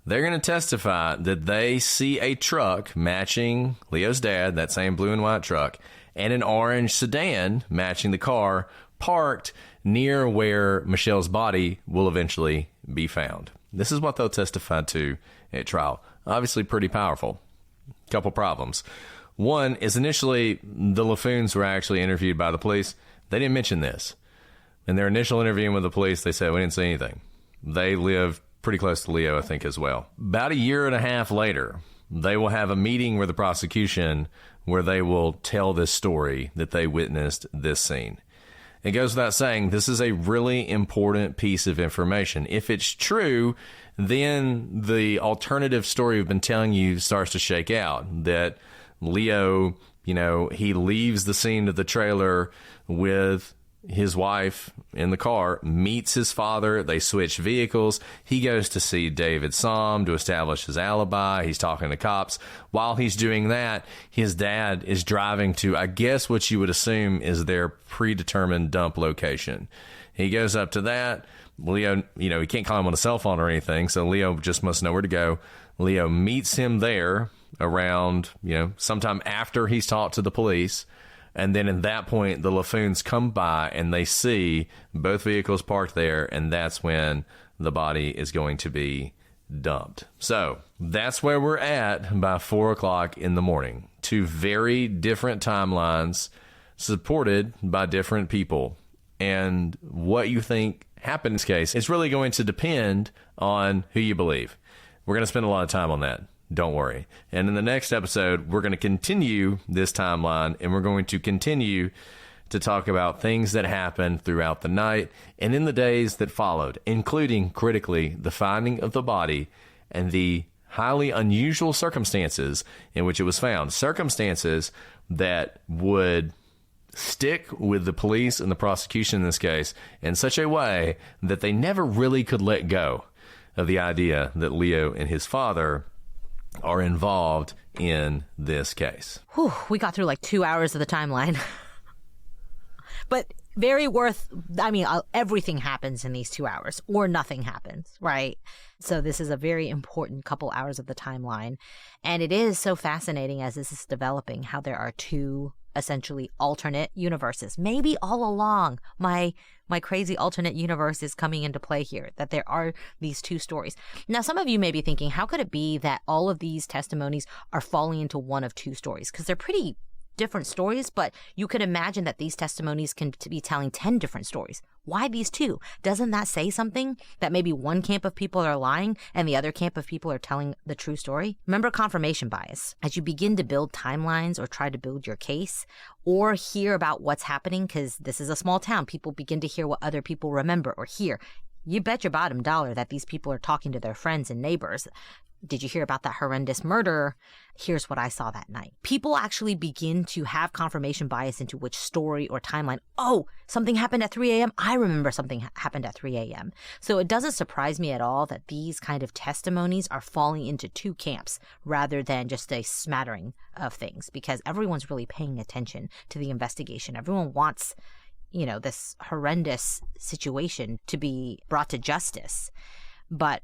they're going to testify that they see a truck matching Leo's dad, that same blue and white truck, and an orange sedan matching the car parked near where Michelle's body will eventually be found. This is what they'll testify to at trial. Obviously pretty powerful. Couple problems. One is initially the Laffoons were actually interviewed by the police. They didn't mention this. In their initial interviewing with the police, they said, we didn't say anything. They live pretty close to Leo, I think, as well. About a year and a half later, they will have a meeting with the prosecution where they will tell this story that they witnessed this scene. It goes without saying, this is a really important piece of information. If it's true, then the alternative story we've been telling you starts to shake out. That Leo, he leaves the scene of the trailer with his wife in the car, meets his father, they switch vehicles, he goes to see David Somm to establish his alibi, he's talking to cops. While he's doing that, his dad is driving to, I guess what you would assume is their predetermined dump location. He goes up to that. Leo, he can't call him on a cell phone or anything, so Leo just must know where to go. Leo meets him there around, sometime after he's talked to the police. And then at that point, the Laffoons come by and they see both vehicles parked there, and that's when the body is going to be dumped. So that's where we're at by 4 o'clock in the morning. 2 very different timelines supported by different people. And what you think happened in this case is really going to depend on who you believe. We're going to spend a lot of time on that. Don't worry. And in the next episode, we're going to continue this timeline, and we're going to continue to talk about things that happened throughout the night and in the days that followed, including, critically, the finding of the body and the highly unusual circumstances in which it was found. Circumstances that would stick with the police and the prosecution in this case in such a way that they never really could let go of the idea that Leo and his father are involved in this case. Whew, we got through like 2 hours of the timeline. But very worth, everything happens in these 2 hours or nothing happens, right? So this is a very important couple hours of the timeline. And it is so fascinating as this is developing how there are 2 essentially alternate universes. Maybe all along my crazy alternate universe is coming into play here, that there are these two stories. Now, some of you may be thinking, how could it be that all of these testimonies are falling into one of two stories? Because they're pretty different stories, but you could imagine that these testimonies can be telling 10 different stories. Why these two? Doesn't that say something? That maybe one camp of people are lying and the other camp of people are telling the true story? Remember confirmation bias. As you begin to build timelines or try to build your case or hear about what's happening, because this is a small town, people begin to hear what other people remember or hear. You bet your bottom dollar that these people are talking to their friends and neighbors. Did you hear about that horrendous murder? Here's what I saw that night. People actually begin to have confirmation bias into which story or timeline. Oh, something happened at 3 a.m. I remember something happened at 3 a.m. So it doesn't surprise me at all that these kind of testimonies are falling into two camps rather than just a smattering of things, because everyone's really paying attention to the investigation. Everyone wants, this horrendous situation to be brought to justice. But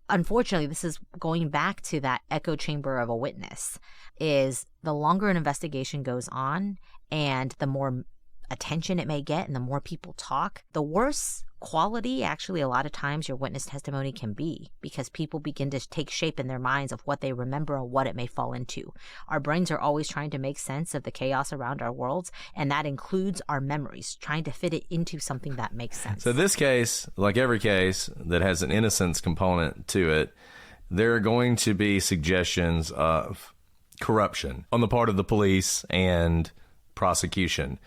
unfortunately, this is going back to that echo chamber of a witness, is the longer an investigation goes on and the more attention it may get and the more people talk, the worse quality actually a lot of times your witness testimony can be, because people begin to take shape in their minds of what they remember and what it may fall into. Our brains are always trying to make sense of the chaos around our worlds, and that includes our memories, trying to fit it into something that makes sense. So this case, like every case that has an innocence component to it, there are going to be suggestions of corruption on the part of the police and prosecution.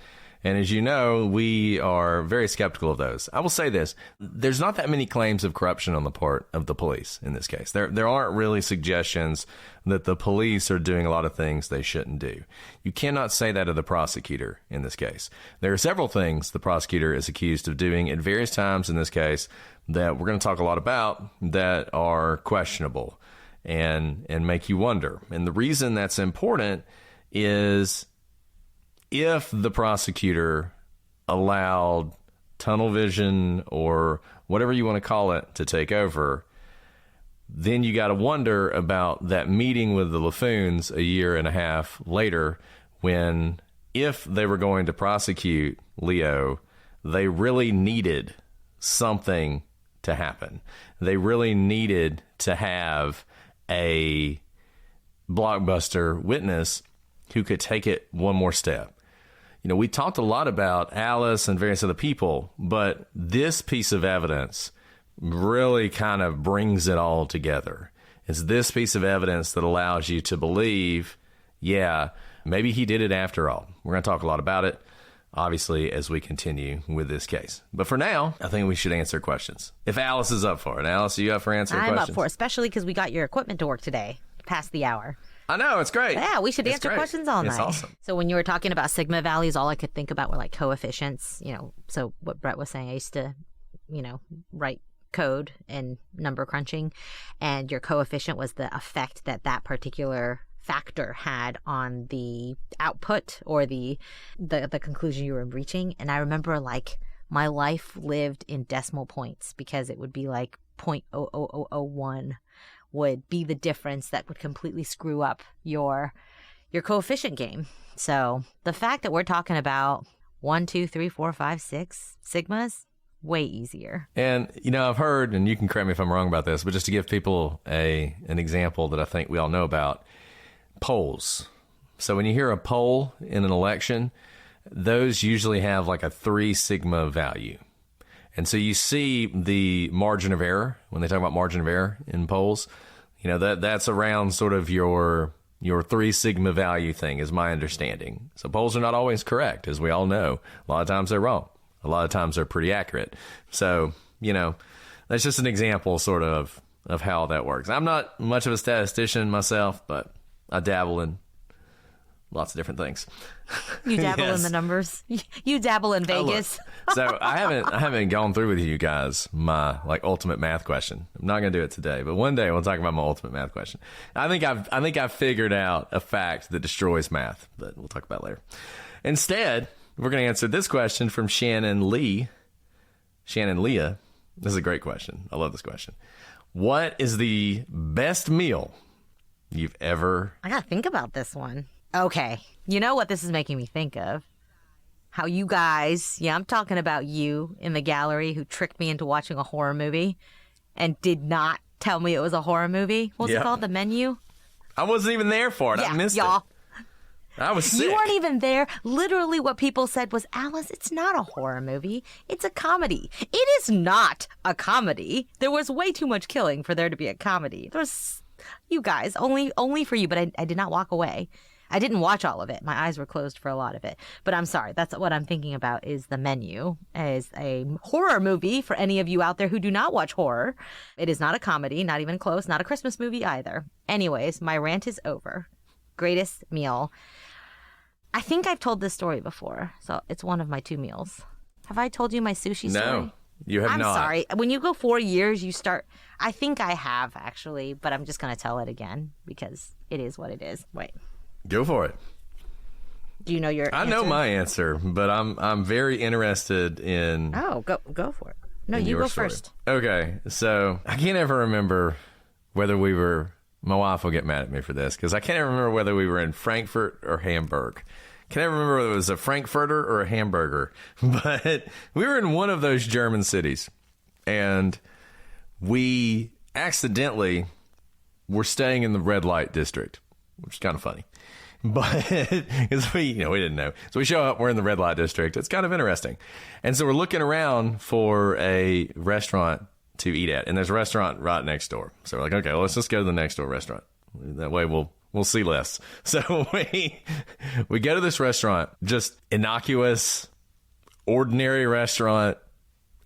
And as you know, we are very skeptical of those. I will say this. There's not that many claims of corruption on the part of the police in this case. There aren't really suggestions that the police are doing a lot of things they shouldn't do. You cannot say that of the prosecutor in this case. There are several things the prosecutor is accused of doing at various times in this case that we're going to talk a lot about that are questionable and make you wonder. And the reason that's important is, if the prosecutor allowed tunnel vision or whatever you want to call it to take over, then you got to wonder about that meeting with the Laffoons a year and a half later, when, if they were going to prosecute Leo, they really needed something to happen. They really needed to have a blockbuster witness who could take it one more step. We talked a lot about Alice and various other people, but this piece of evidence really kind of brings it all together. It's this piece of evidence that allows you to believe, yeah, maybe he did it after all. We're going to talk a lot about it, obviously, as we continue with this case. But for now, I think we should answer questions. If Alice is up for it. Alice, are you up for answering questions? I'm up for it, especially because we got your equipment to work today, past the hour. I know, it's great. Yeah, we should answer questions all night. It's awesome. So when you were talking about sigma values, all I could think about were like coefficients. So what Brett was saying, I used to, write code and number crunching, and your coefficient was the effect that particular factor had on the output or the conclusion you were reaching. And I remember my life lived in decimal points, because it would be like 0.00001 would be the difference that would completely screw up your coefficient game. So the fact that we're talking about 1, 2, 3, 4, 5, 6 sigmas, way easier. And, I've heard, and you can correct me if I'm wrong about this, but just to give people an example that I think we all know about, polls. So when you hear a poll in an election, those usually have like a 3 sigma value. And so you see the margin of error, when they talk about margin of error in polls, that's around sort of your 3 sigma value thing, is my understanding. So polls are not always correct, as we all know. A lot of times they're wrong. A lot of times they're pretty accurate. So, that's just an example sort of how that works. I'm not much of a statistician myself, but I dabble in lots of different things. You dabble in the numbers. You dabble in Vegas. So I haven't gone through with you guys my ultimate math question. I'm not going to do it today, but one day we'll talk about my ultimate math question. I think I've figured out a fact that destroys math, but we'll talk about it later. Instead, we're going to answer this question from Shannon Leah. This is a great question. I love this question. What is the best meal you've ever... I got to think about this one. Okay. You know what this is making me think of? How you guys, I'm talking about you in the gallery who tricked me into watching a horror movie and did not tell me it was a horror movie. What's it called? The Menu? I wasn't even there for it. Yeah, I missed y'all. it. I was sick. You weren't even there. Literally what people said was, Alice, it's not a horror movie. It's a comedy. It is not a comedy. There was way too much killing for there to be a comedy. There's, you guys, only for you, but I did not walk away. I didn't watch all of it. My eyes were closed for a lot of it. But I'm sorry. That's what I'm thinking about is The Menu as a horror movie for any of you out there who do not watch horror. It is not a comedy, not even close, not a Christmas movie either. Anyways, my rant is over. Greatest meal. I think I've told this story before, so it's one of my 2 meals. Have I told you my sushi story? No, you have I'm not. sorry. When you go 4 years, you start... I think I have, actually, but I'm just going to tell it again because it is what it is. Wait. Go for it. Do you know your I answer? know my answer, but I'm very interested in... Oh, go for it. No, in you your go story. first. Okay, so I can't ever remember whether we were... My wife will get mad at me for this because I can't ever remember whether we were in Frankfurt or Hamburg. Can I remember whether it was a Frankfurter or a hamburger? But we were in one of those German cities, and we accidentally were staying in the red light district, which is kind of funny. But because we didn't know. So we show up, we're in the red light district. It's kind of interesting. And so we're looking around for a restaurant to eat at. And there's a restaurant right next door. So we're like, okay, well, let's just go to the next door restaurant. That way we'll see less. So we go to this restaurant, just innocuous, ordinary restaurant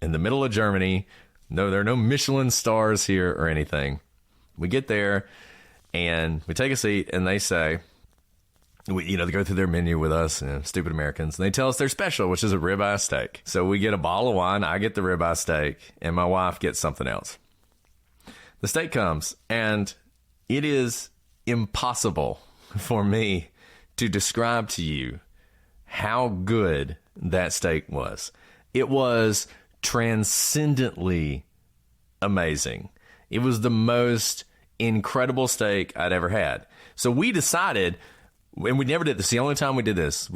in the middle of Germany. No, there are no Michelin stars here or anything. We get there and we take a seat and they say, they go through their menu with us, stupid Americans, and they tell us their special, which is a ribeye steak. So we get a bottle of wine, I get the ribeye steak, and my wife gets something else. The steak comes, and it is impossible for me to describe to you how good that steak was. It was transcendently amazing. It was the most incredible steak I'd ever had. So we decided... And we never did this. The only time we did this,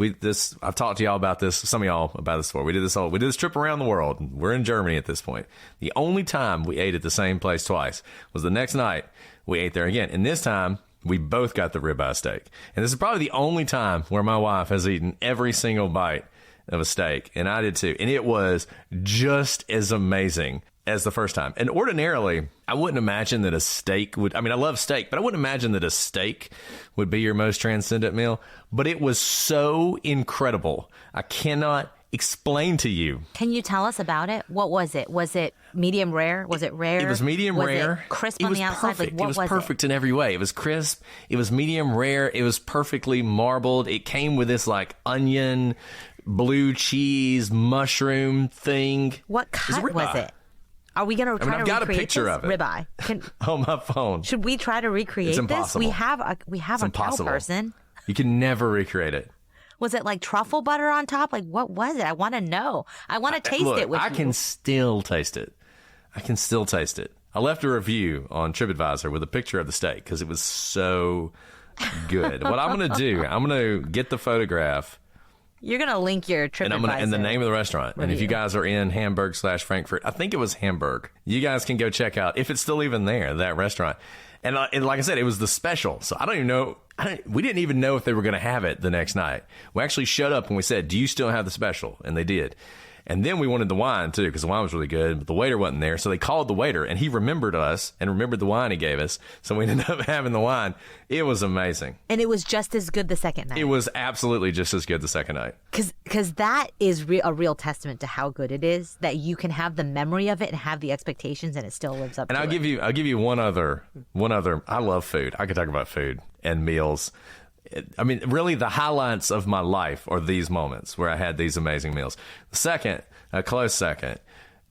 I've talked to y'all about this, some of y'all about this before. We did this trip around the world. We're in Germany at this point. The only time we ate at the same place twice was the next night we ate there again. And this time we both got the ribeye steak. And this is probably the only time where my wife has eaten every single bite of a steak. And I did too. And it was just as amazing as the first time. And ordinarily, I wouldn't imagine that a steak would... I mean, I love steak, but I wouldn't imagine that a steak would be your most transcendent meal. But it was so incredible. I cannot explain to you. Can you tell us about it? What was it? Was it medium rare? Was it rare? It was medium rare. Was it crisp on the outside? Perfect. Like, what it was perfect in every way. It was crisp. It was medium rare. It was perfectly marbled. It came with this like onion, blue cheese, mushroom thing. What cut was it? Are we going to try to recreate this? I've got a picture of it. Ribeye. On my phone. Should we try to recreate It's this? impossible. We have a cow person. You can never recreate it. Was it like truffle butter on top? Like, what was it? I want to know. I want to taste it with you. I can still taste it. I left a review on TripAdvisor with a picture of the steak because it was so good. What I'm going to do, I'm going to get the photograph. You're going to link your TripAdvisor. And the name of the restaurant. And if you guys are in Hamburg/Frankfurt, I think it was Hamburg. You guys can go check out, if it's still even there, that restaurant. And like I said, it was the special. So I don't even know. We didn't even know if they were going to have it the next night. We actually showed up and we said, do you still have the special? And they did. And then we wanted the wine, too, because the wine was really good, but the waiter wasn't there. So they called the waiter, and he remembered us and remembered the wine he gave us. So we ended up having the wine. It was amazing. And it was just as good the second night. It was absolutely just as good the second night. Because that is a real testament to how good it is, that you can have the memory of it and have the expectations, and it still lives up to it. And I'll give you one other. I love food. I could talk about food and meals. I mean, really, the highlights of my life are these moments where I had these amazing meals. The second, a close second,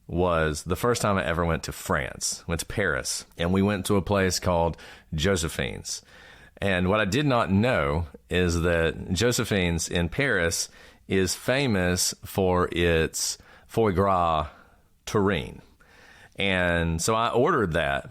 was the first time I ever went to France, went to Paris, and we went to a place called Josephine's. And what I did not know is that Josephine's in Paris is famous for its foie gras terrine. And so I ordered that.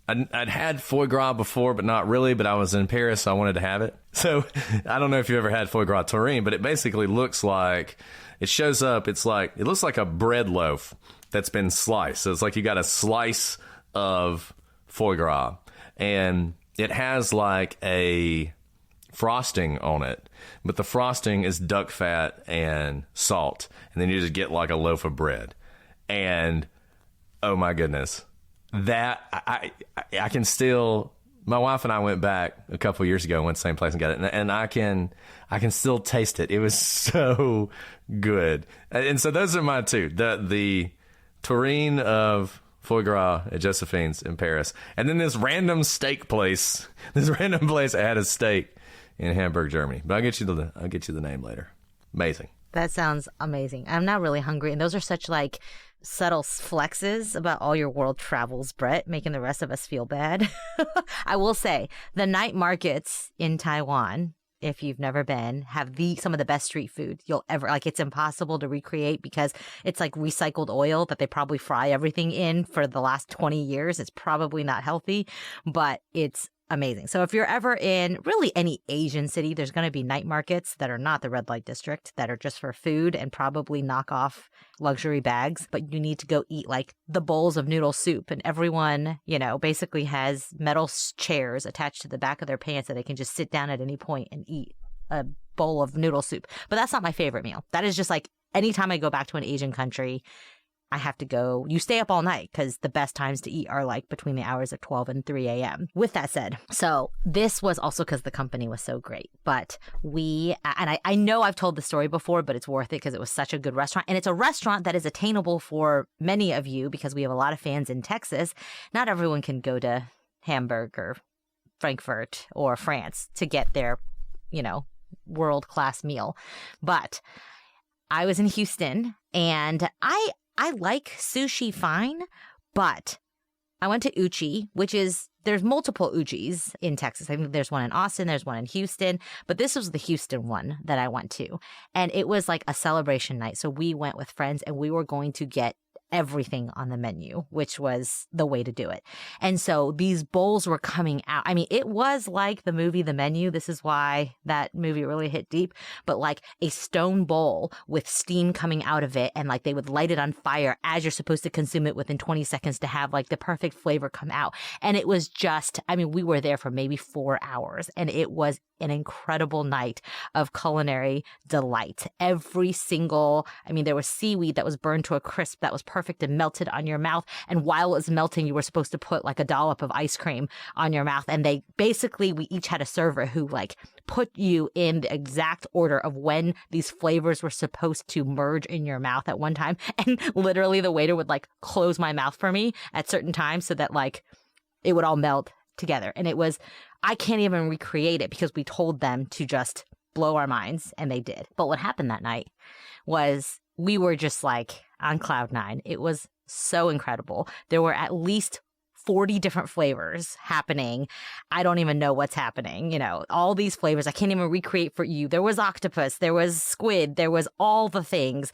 I'd had foie gras before, but not really. But I was in Paris, so I wanted to have it. So I don't know if you've ever had foie gras terrine, but it basically looks like, it shows up. It looks like a bread loaf that's been sliced. So it's like you got a slice of foie gras, and it has like a frosting on it, but the frosting is duck fat and salt, and then you just get like a loaf of bread. And oh my goodness, that I can still. My wife and I went back a couple years ago and went to the same place and got it, and I can still taste it. It was so good. And so those are my two: the terrine of foie gras at Josephine's in Paris, and then this random steak place. This random place that had a steak in Hamburg, Germany. But I'll get you the name later. Amazing. That sounds amazing. I'm not really hungry, and those are such like subtle flexes about all your world travels, Brett, making the rest of us feel bad. I will say the night markets in Taiwan, if you've never been, have some of the best street food you'll ever, like, it's impossible to recreate because it's like recycled oil that they probably fry everything in for the last 20 years. It's probably not healthy, but it's amazing. So if you're ever in really any Asian city, there's going to be night markets that are not the red light district, that are just for food and probably knock off luxury bags. But you need to go eat like the bowls of noodle soup, and everyone, basically has metal chairs attached to the back of their pants that they can just sit down at any point and eat a bowl of noodle soup. But that's not my favorite meal. That is just like anytime I go back to an Asian country, I have to go. You stay up all night because the best times to eat are like between the hours of 12 and 3 a.m. With that said, so this was also because the company was so great. But I know I've told the story before, but it's worth it because it was such a good restaurant. And it's a restaurant that is attainable for many of you because we have a lot of fans in Texas. Not everyone can go to Hamburg or Frankfurt or France to get their, world-class meal. But I was in Houston, and I like sushi fine, but I went to Uchi, there's multiple Uchis in Texas. I think there's one in Austin, there's one in Houston, but this was the Houston one that I went to. And it was like a celebration night. So we went with friends and we were going to get everything on the menu, which was the way to do it. And so these bowls were coming out. I mean, it was like the movie The Menu. This is why that movie really hit deep. But like a stone bowl with steam coming out of it, and like they would light it on fire as you're supposed to consume it within 20 seconds to have like the perfect flavor come out. And it was just, we were there for maybe 4 hours, and it was an incredible night of culinary delight. Every single, there was seaweed that was burned to a crisp that was perfect and melted on your mouth. And while it was melting, you were supposed to put like a dollop of ice cream on your mouth. And we each had a server who like put you in the exact order of when these flavors were supposed to merge in your mouth at one time. And literally the waiter would like close my mouth for me at certain times so that like it would all melt together. And I can't even recreate it because we told them to just blow our minds, and they did. But what happened that night was we were just like on cloud nine. It was so incredible. There were at least 40 different flavors happening. I don't even know what's happening. All these flavors I can't even recreate for you. There was octopus, there was squid, there was all the things.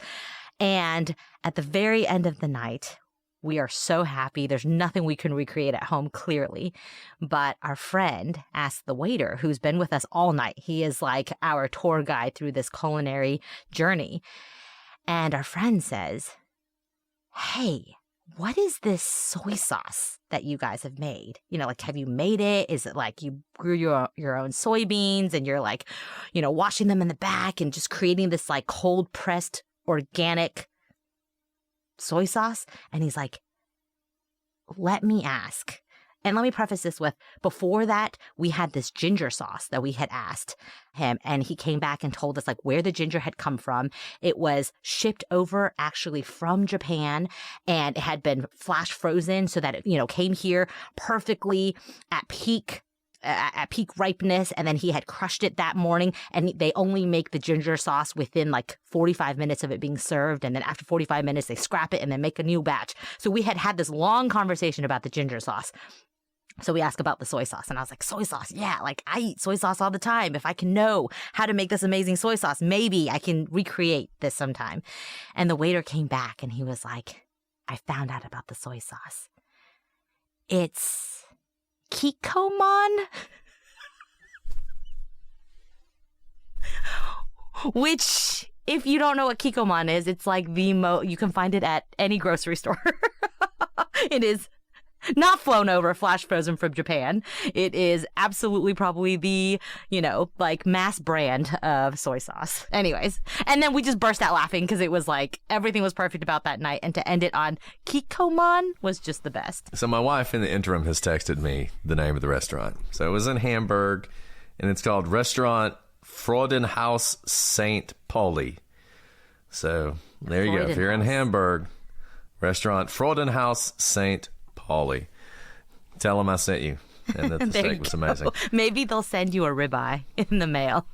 And at the very end of the night, we are so happy. There's nothing we can recreate at home, clearly. But our friend asked the waiter, who's been with us all night. He is like our tour guide through this culinary journey. And our friend says, "Hey, what is this soy sauce that you guys have made? Have you made it? Is it like you grew your own soybeans and you're like, washing them in the back and just creating this like cold pressed organic soy sauce?" And he's like, "Let me ask." And let me preface this with, before that, we had this ginger sauce that we had asked him, and he came back and told us like where the ginger had come from. It was shipped over actually from Japan, and it had been flash frozen so that it, came here perfectly at peak ripeness, and then he had crushed it that morning, and they only make the ginger sauce within like 45 minutes of it being served, and then after 45 minutes they scrap it and then make a new batch. So we had this long conversation about the ginger sauce. So we asked about the soy sauce, and I was like, soy sauce, yeah, like I eat soy sauce all the time. If I can know how to make this amazing soy sauce, maybe I can recreate this sometime. And the waiter came back and he was like, "I found out about the soy sauce. It's Kikkoman, which, if you don't know what Kikkoman is, it's like you can find it at any grocery store. It is not flown over, flash frozen from Japan. It is absolutely probably the, like mass brand of soy sauce. Anyways, and then we just burst out laughing because it was like everything was perfect about that night. And to end it on Kikkoman was just the best. So my wife in the interim has texted me the name of the restaurant. So it was in Hamburg, and it's called Restaurant Freudenhaus St. Pauli. So there you go. If you're in Hamburg, Restaurant Freudenhaus St. Pauli. Tell them I sent you and that the steak was amazing. Maybe they'll send you a ribeye in the mail.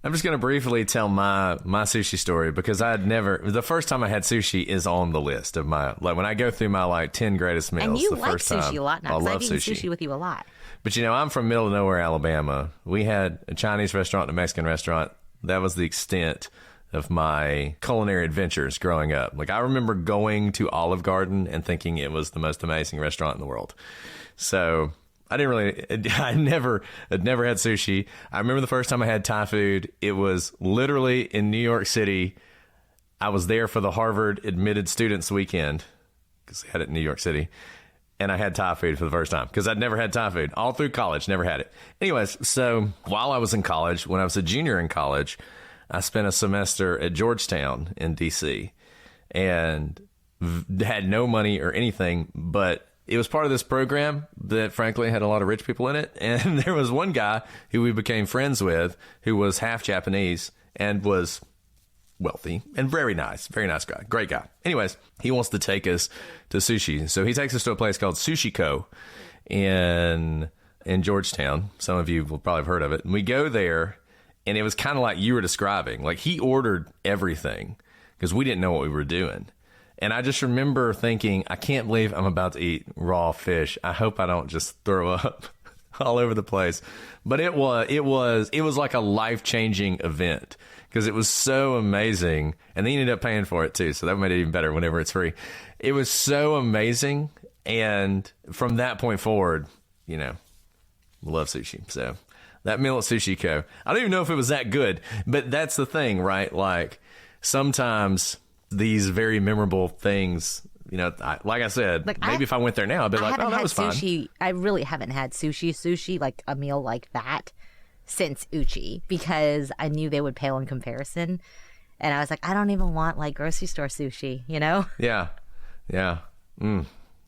I'm just going to briefly tell my sushi story because the first time I had sushi is on the list of when I go through my 10 greatest meals. And you the like first sushi time, a lot now because I've eaten sushi. sushi with you a lot. But I'm from middle of nowhere, Alabama. We had a Chinese restaurant and a Mexican restaurant. That was the extent of my culinary adventures growing up. I remember going to Olive Garden and thinking it was the most amazing restaurant in the world. So I had never had sushi. I remember the first time I had Thai food. It was literally in New York City. I was there for the Harvard Admitted Students Weekend because they had it in New York City. And I had Thai food for the first time because I'd never had Thai food. All through college, never had it. Anyways, so while I was in college, when I was a junior in college, I spent a semester at Georgetown in D.C. and had no money or anything, but it was part of this program that frankly had a lot of rich people in it. And there was one guy who we became friends with who was half Japanese and was wealthy and very nice guy, great guy. Anyways, he wants to take us to sushi. So he takes us to a place called Sushi Co. in Georgetown. Some of you will probably have heard of it. And we go there. And it was kind of like you were describing. He ordered everything because we didn't know what we were doing. And I just remember thinking, I can't believe I'm about to eat raw fish. I hope I don't just throw up all over the place. But it was like a life-changing event because it was so amazing. And then you ended up paying for it too. So that made it even better whenever it's free. It was so amazing. And from that point forward, love sushi. So that meal at Sushi Co. I don't even know if it was that good, but that's the thing, right? Sometimes these very memorable things, like I said, maybe if I went there now, I'd be like, oh, that was fun. I really haven't had sushi, like a meal like that since Uchi because I knew they would pale in comparison. And I was like, I don't even want grocery store sushi, Yeah. Yeah.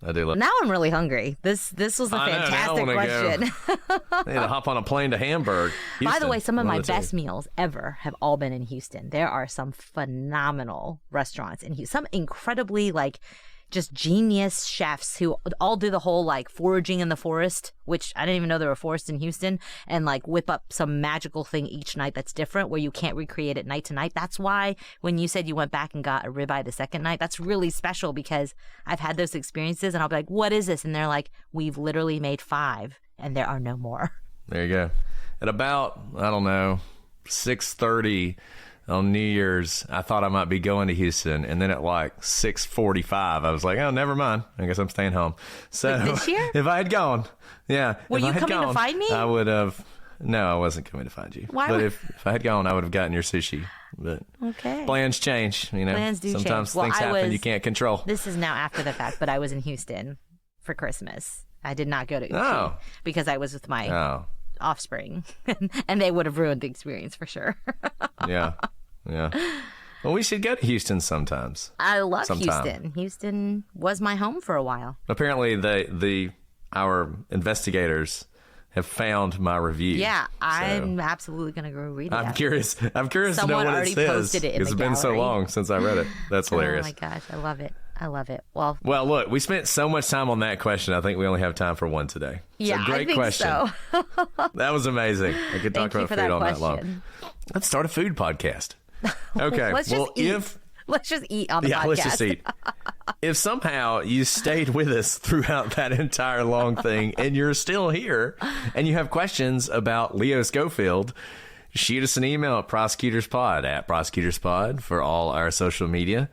I do love. Now I'm really hungry. This was a fantastic question. I need to hop on a plane to Hamburg. Houston. By the way, some of my best meals ever have all been in Houston. There are some phenomenal restaurants in Houston. Some incredibly just genius chefs who all do the whole foraging in the forest, which I didn't even know there were forests in Houston, and whip up some magical thing each night that's different where you can't recreate it night to night. That's why when you said you went back and got a ribeye the second night, that's really special because I've had those experiences and I'll be like, what is this? And they're like, we've literally made 5 and there are no more. There you go. At about, 6:30 on New Year's, I thought I might be going to Houston, and then at 6:45, I was like, "Oh, never mind. I guess I'm staying home." So this year? If I had gone, yeah, were you coming to find me? I would have. No, I wasn't coming to find you. Why? But if I had gone, I would have gotten your sushi. But okay, plans change. Plans do change. Sometimes things happen you can't control. This is now after the fact, but I was in Houston for Christmas. I did not go to Uchi because I was with my offspring, and they would have ruined the experience for sure. Yeah. Well, we should go to Houston sometimes. I love Houston. Houston was my home for a while. Apparently, our investigators have found my review. Yeah, I'm absolutely going to go read it. I'm curious to know what it says. Someone already posted it in the gallery. It's been so long since I read it. That's hilarious. Oh my gosh, I love it. Well, look, we spent so much time on that question. I think we only have time for one today. Yeah, great I think question. So. That was amazing. I could talk about food all night long. Let's start a food podcast. Okay. Let's just eat on the podcast. Yeah, let's just eat. If somehow you stayed with us throughout that entire long thing and you're still here and you have questions about Leo Schofield, shoot us an email at prosecutorspod for all our social media.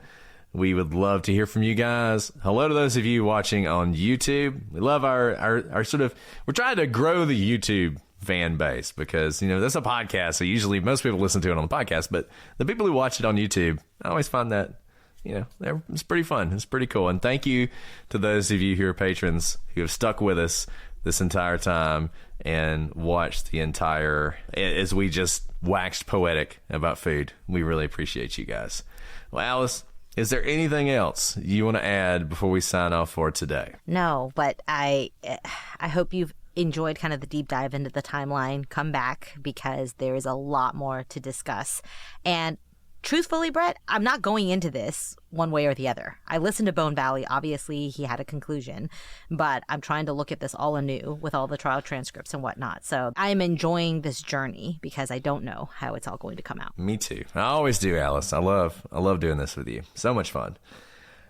We would love to hear from you guys. Hello to those of you watching on YouTube. We love our sort of, we're trying to grow the YouTube fan base because, that's a podcast. So usually most people listen to it on the podcast, but the people who watch it on YouTube, I always find that, it's pretty fun. It's pretty cool. And thank you to those of you who are patrons who have stuck with us this entire time and watched the entire, as we just waxed poetic about food. We really appreciate you guys. Well, Alice, is there anything else you want to add before we sign off for today? No, but I hope you've enjoyed kind of the deep dive into the timeline. Come back because there is a lot more to discuss. And truthfully, Brett, I'm not going into this one way or the other. I listened to Bone Valley. Obviously, he had a conclusion, but I'm trying to look at this all anew with all the trial transcripts and whatnot. So I'm enjoying this journey because I don't know how it's all going to come out. Me too. I always do, Alice. I love doing this with you. So much fun.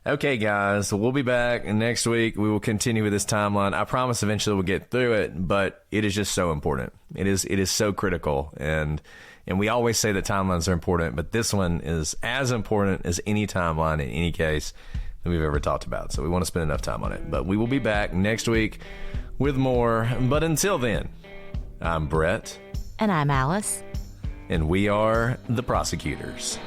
Okay, guys, so we'll be back next week. We will continue with this timeline. I promise eventually we'll get through it, but it is just so important. It is so critical, and we always say that timelines are important, but this one is as important as any timeline in any case that we've ever talked about. So we want to spend enough time on it. But we will be back next week with more. But until then, I'm Brett. And I'm Alice. And we are the Prosecutors.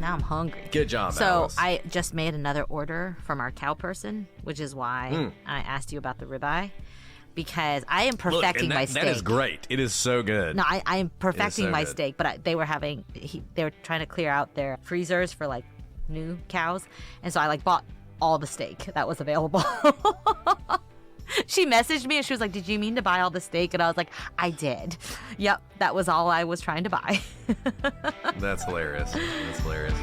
I'm hungry. Good job, So Alice. I just made another order from our cow person, which is why I asked you about the ribeye, because I am perfecting my steak. That is great. It is so good. No, I am perfecting my good. steak, but they were trying to clear out their freezers for like new cows, and so I bought all the steak that was available. She messaged me and she was like, "Did you mean to buy all the steak?" And I was like, "I did. Yep, that was all I was trying to buy." That's hilarious. That's hilarious.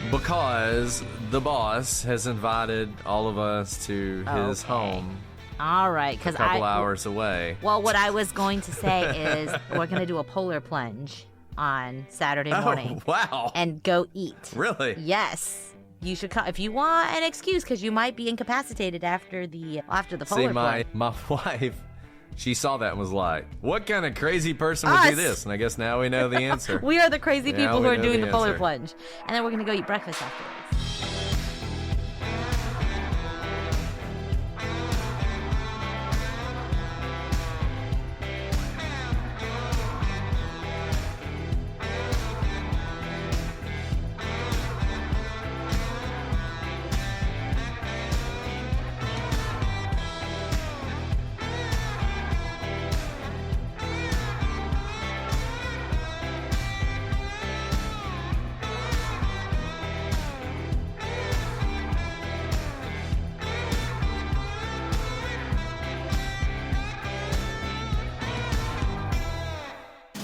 Because the boss has invited all of us to his home All right, a because couple hours away. Well, what I was going to say is we're going to do a polar plunge on Saturday morning. Oh, wow. And go eat. Really? Yes. You should come if you want an excuse, because you might be incapacitated after the polar See, my wife, she saw that and was like, "What kind of crazy person would do this?" And I guess now we know the answer. We are the crazy Now people we who are know doing the the polar answer. plunge. And then we're going to go eat breakfast afterwards.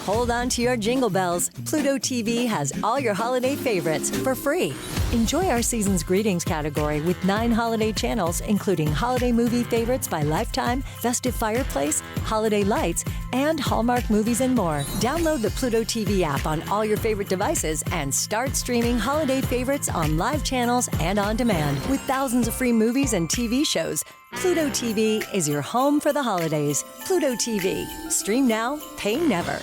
Hold on to your jingle bells. Pluto TV has all your holiday favorites for free. Enjoy our season's greetings category with 9 holiday channels, including holiday movie favorites by Lifetime, Festive Fireplace, Holiday Lights, and Hallmark movies and more. Download the Pluto TV app on all your favorite devices and start streaming holiday favorites on live channels and on demand. With thousands of free movies and TV shows, Pluto TV is your home for the holidays. Pluto TV. Stream now, pay never.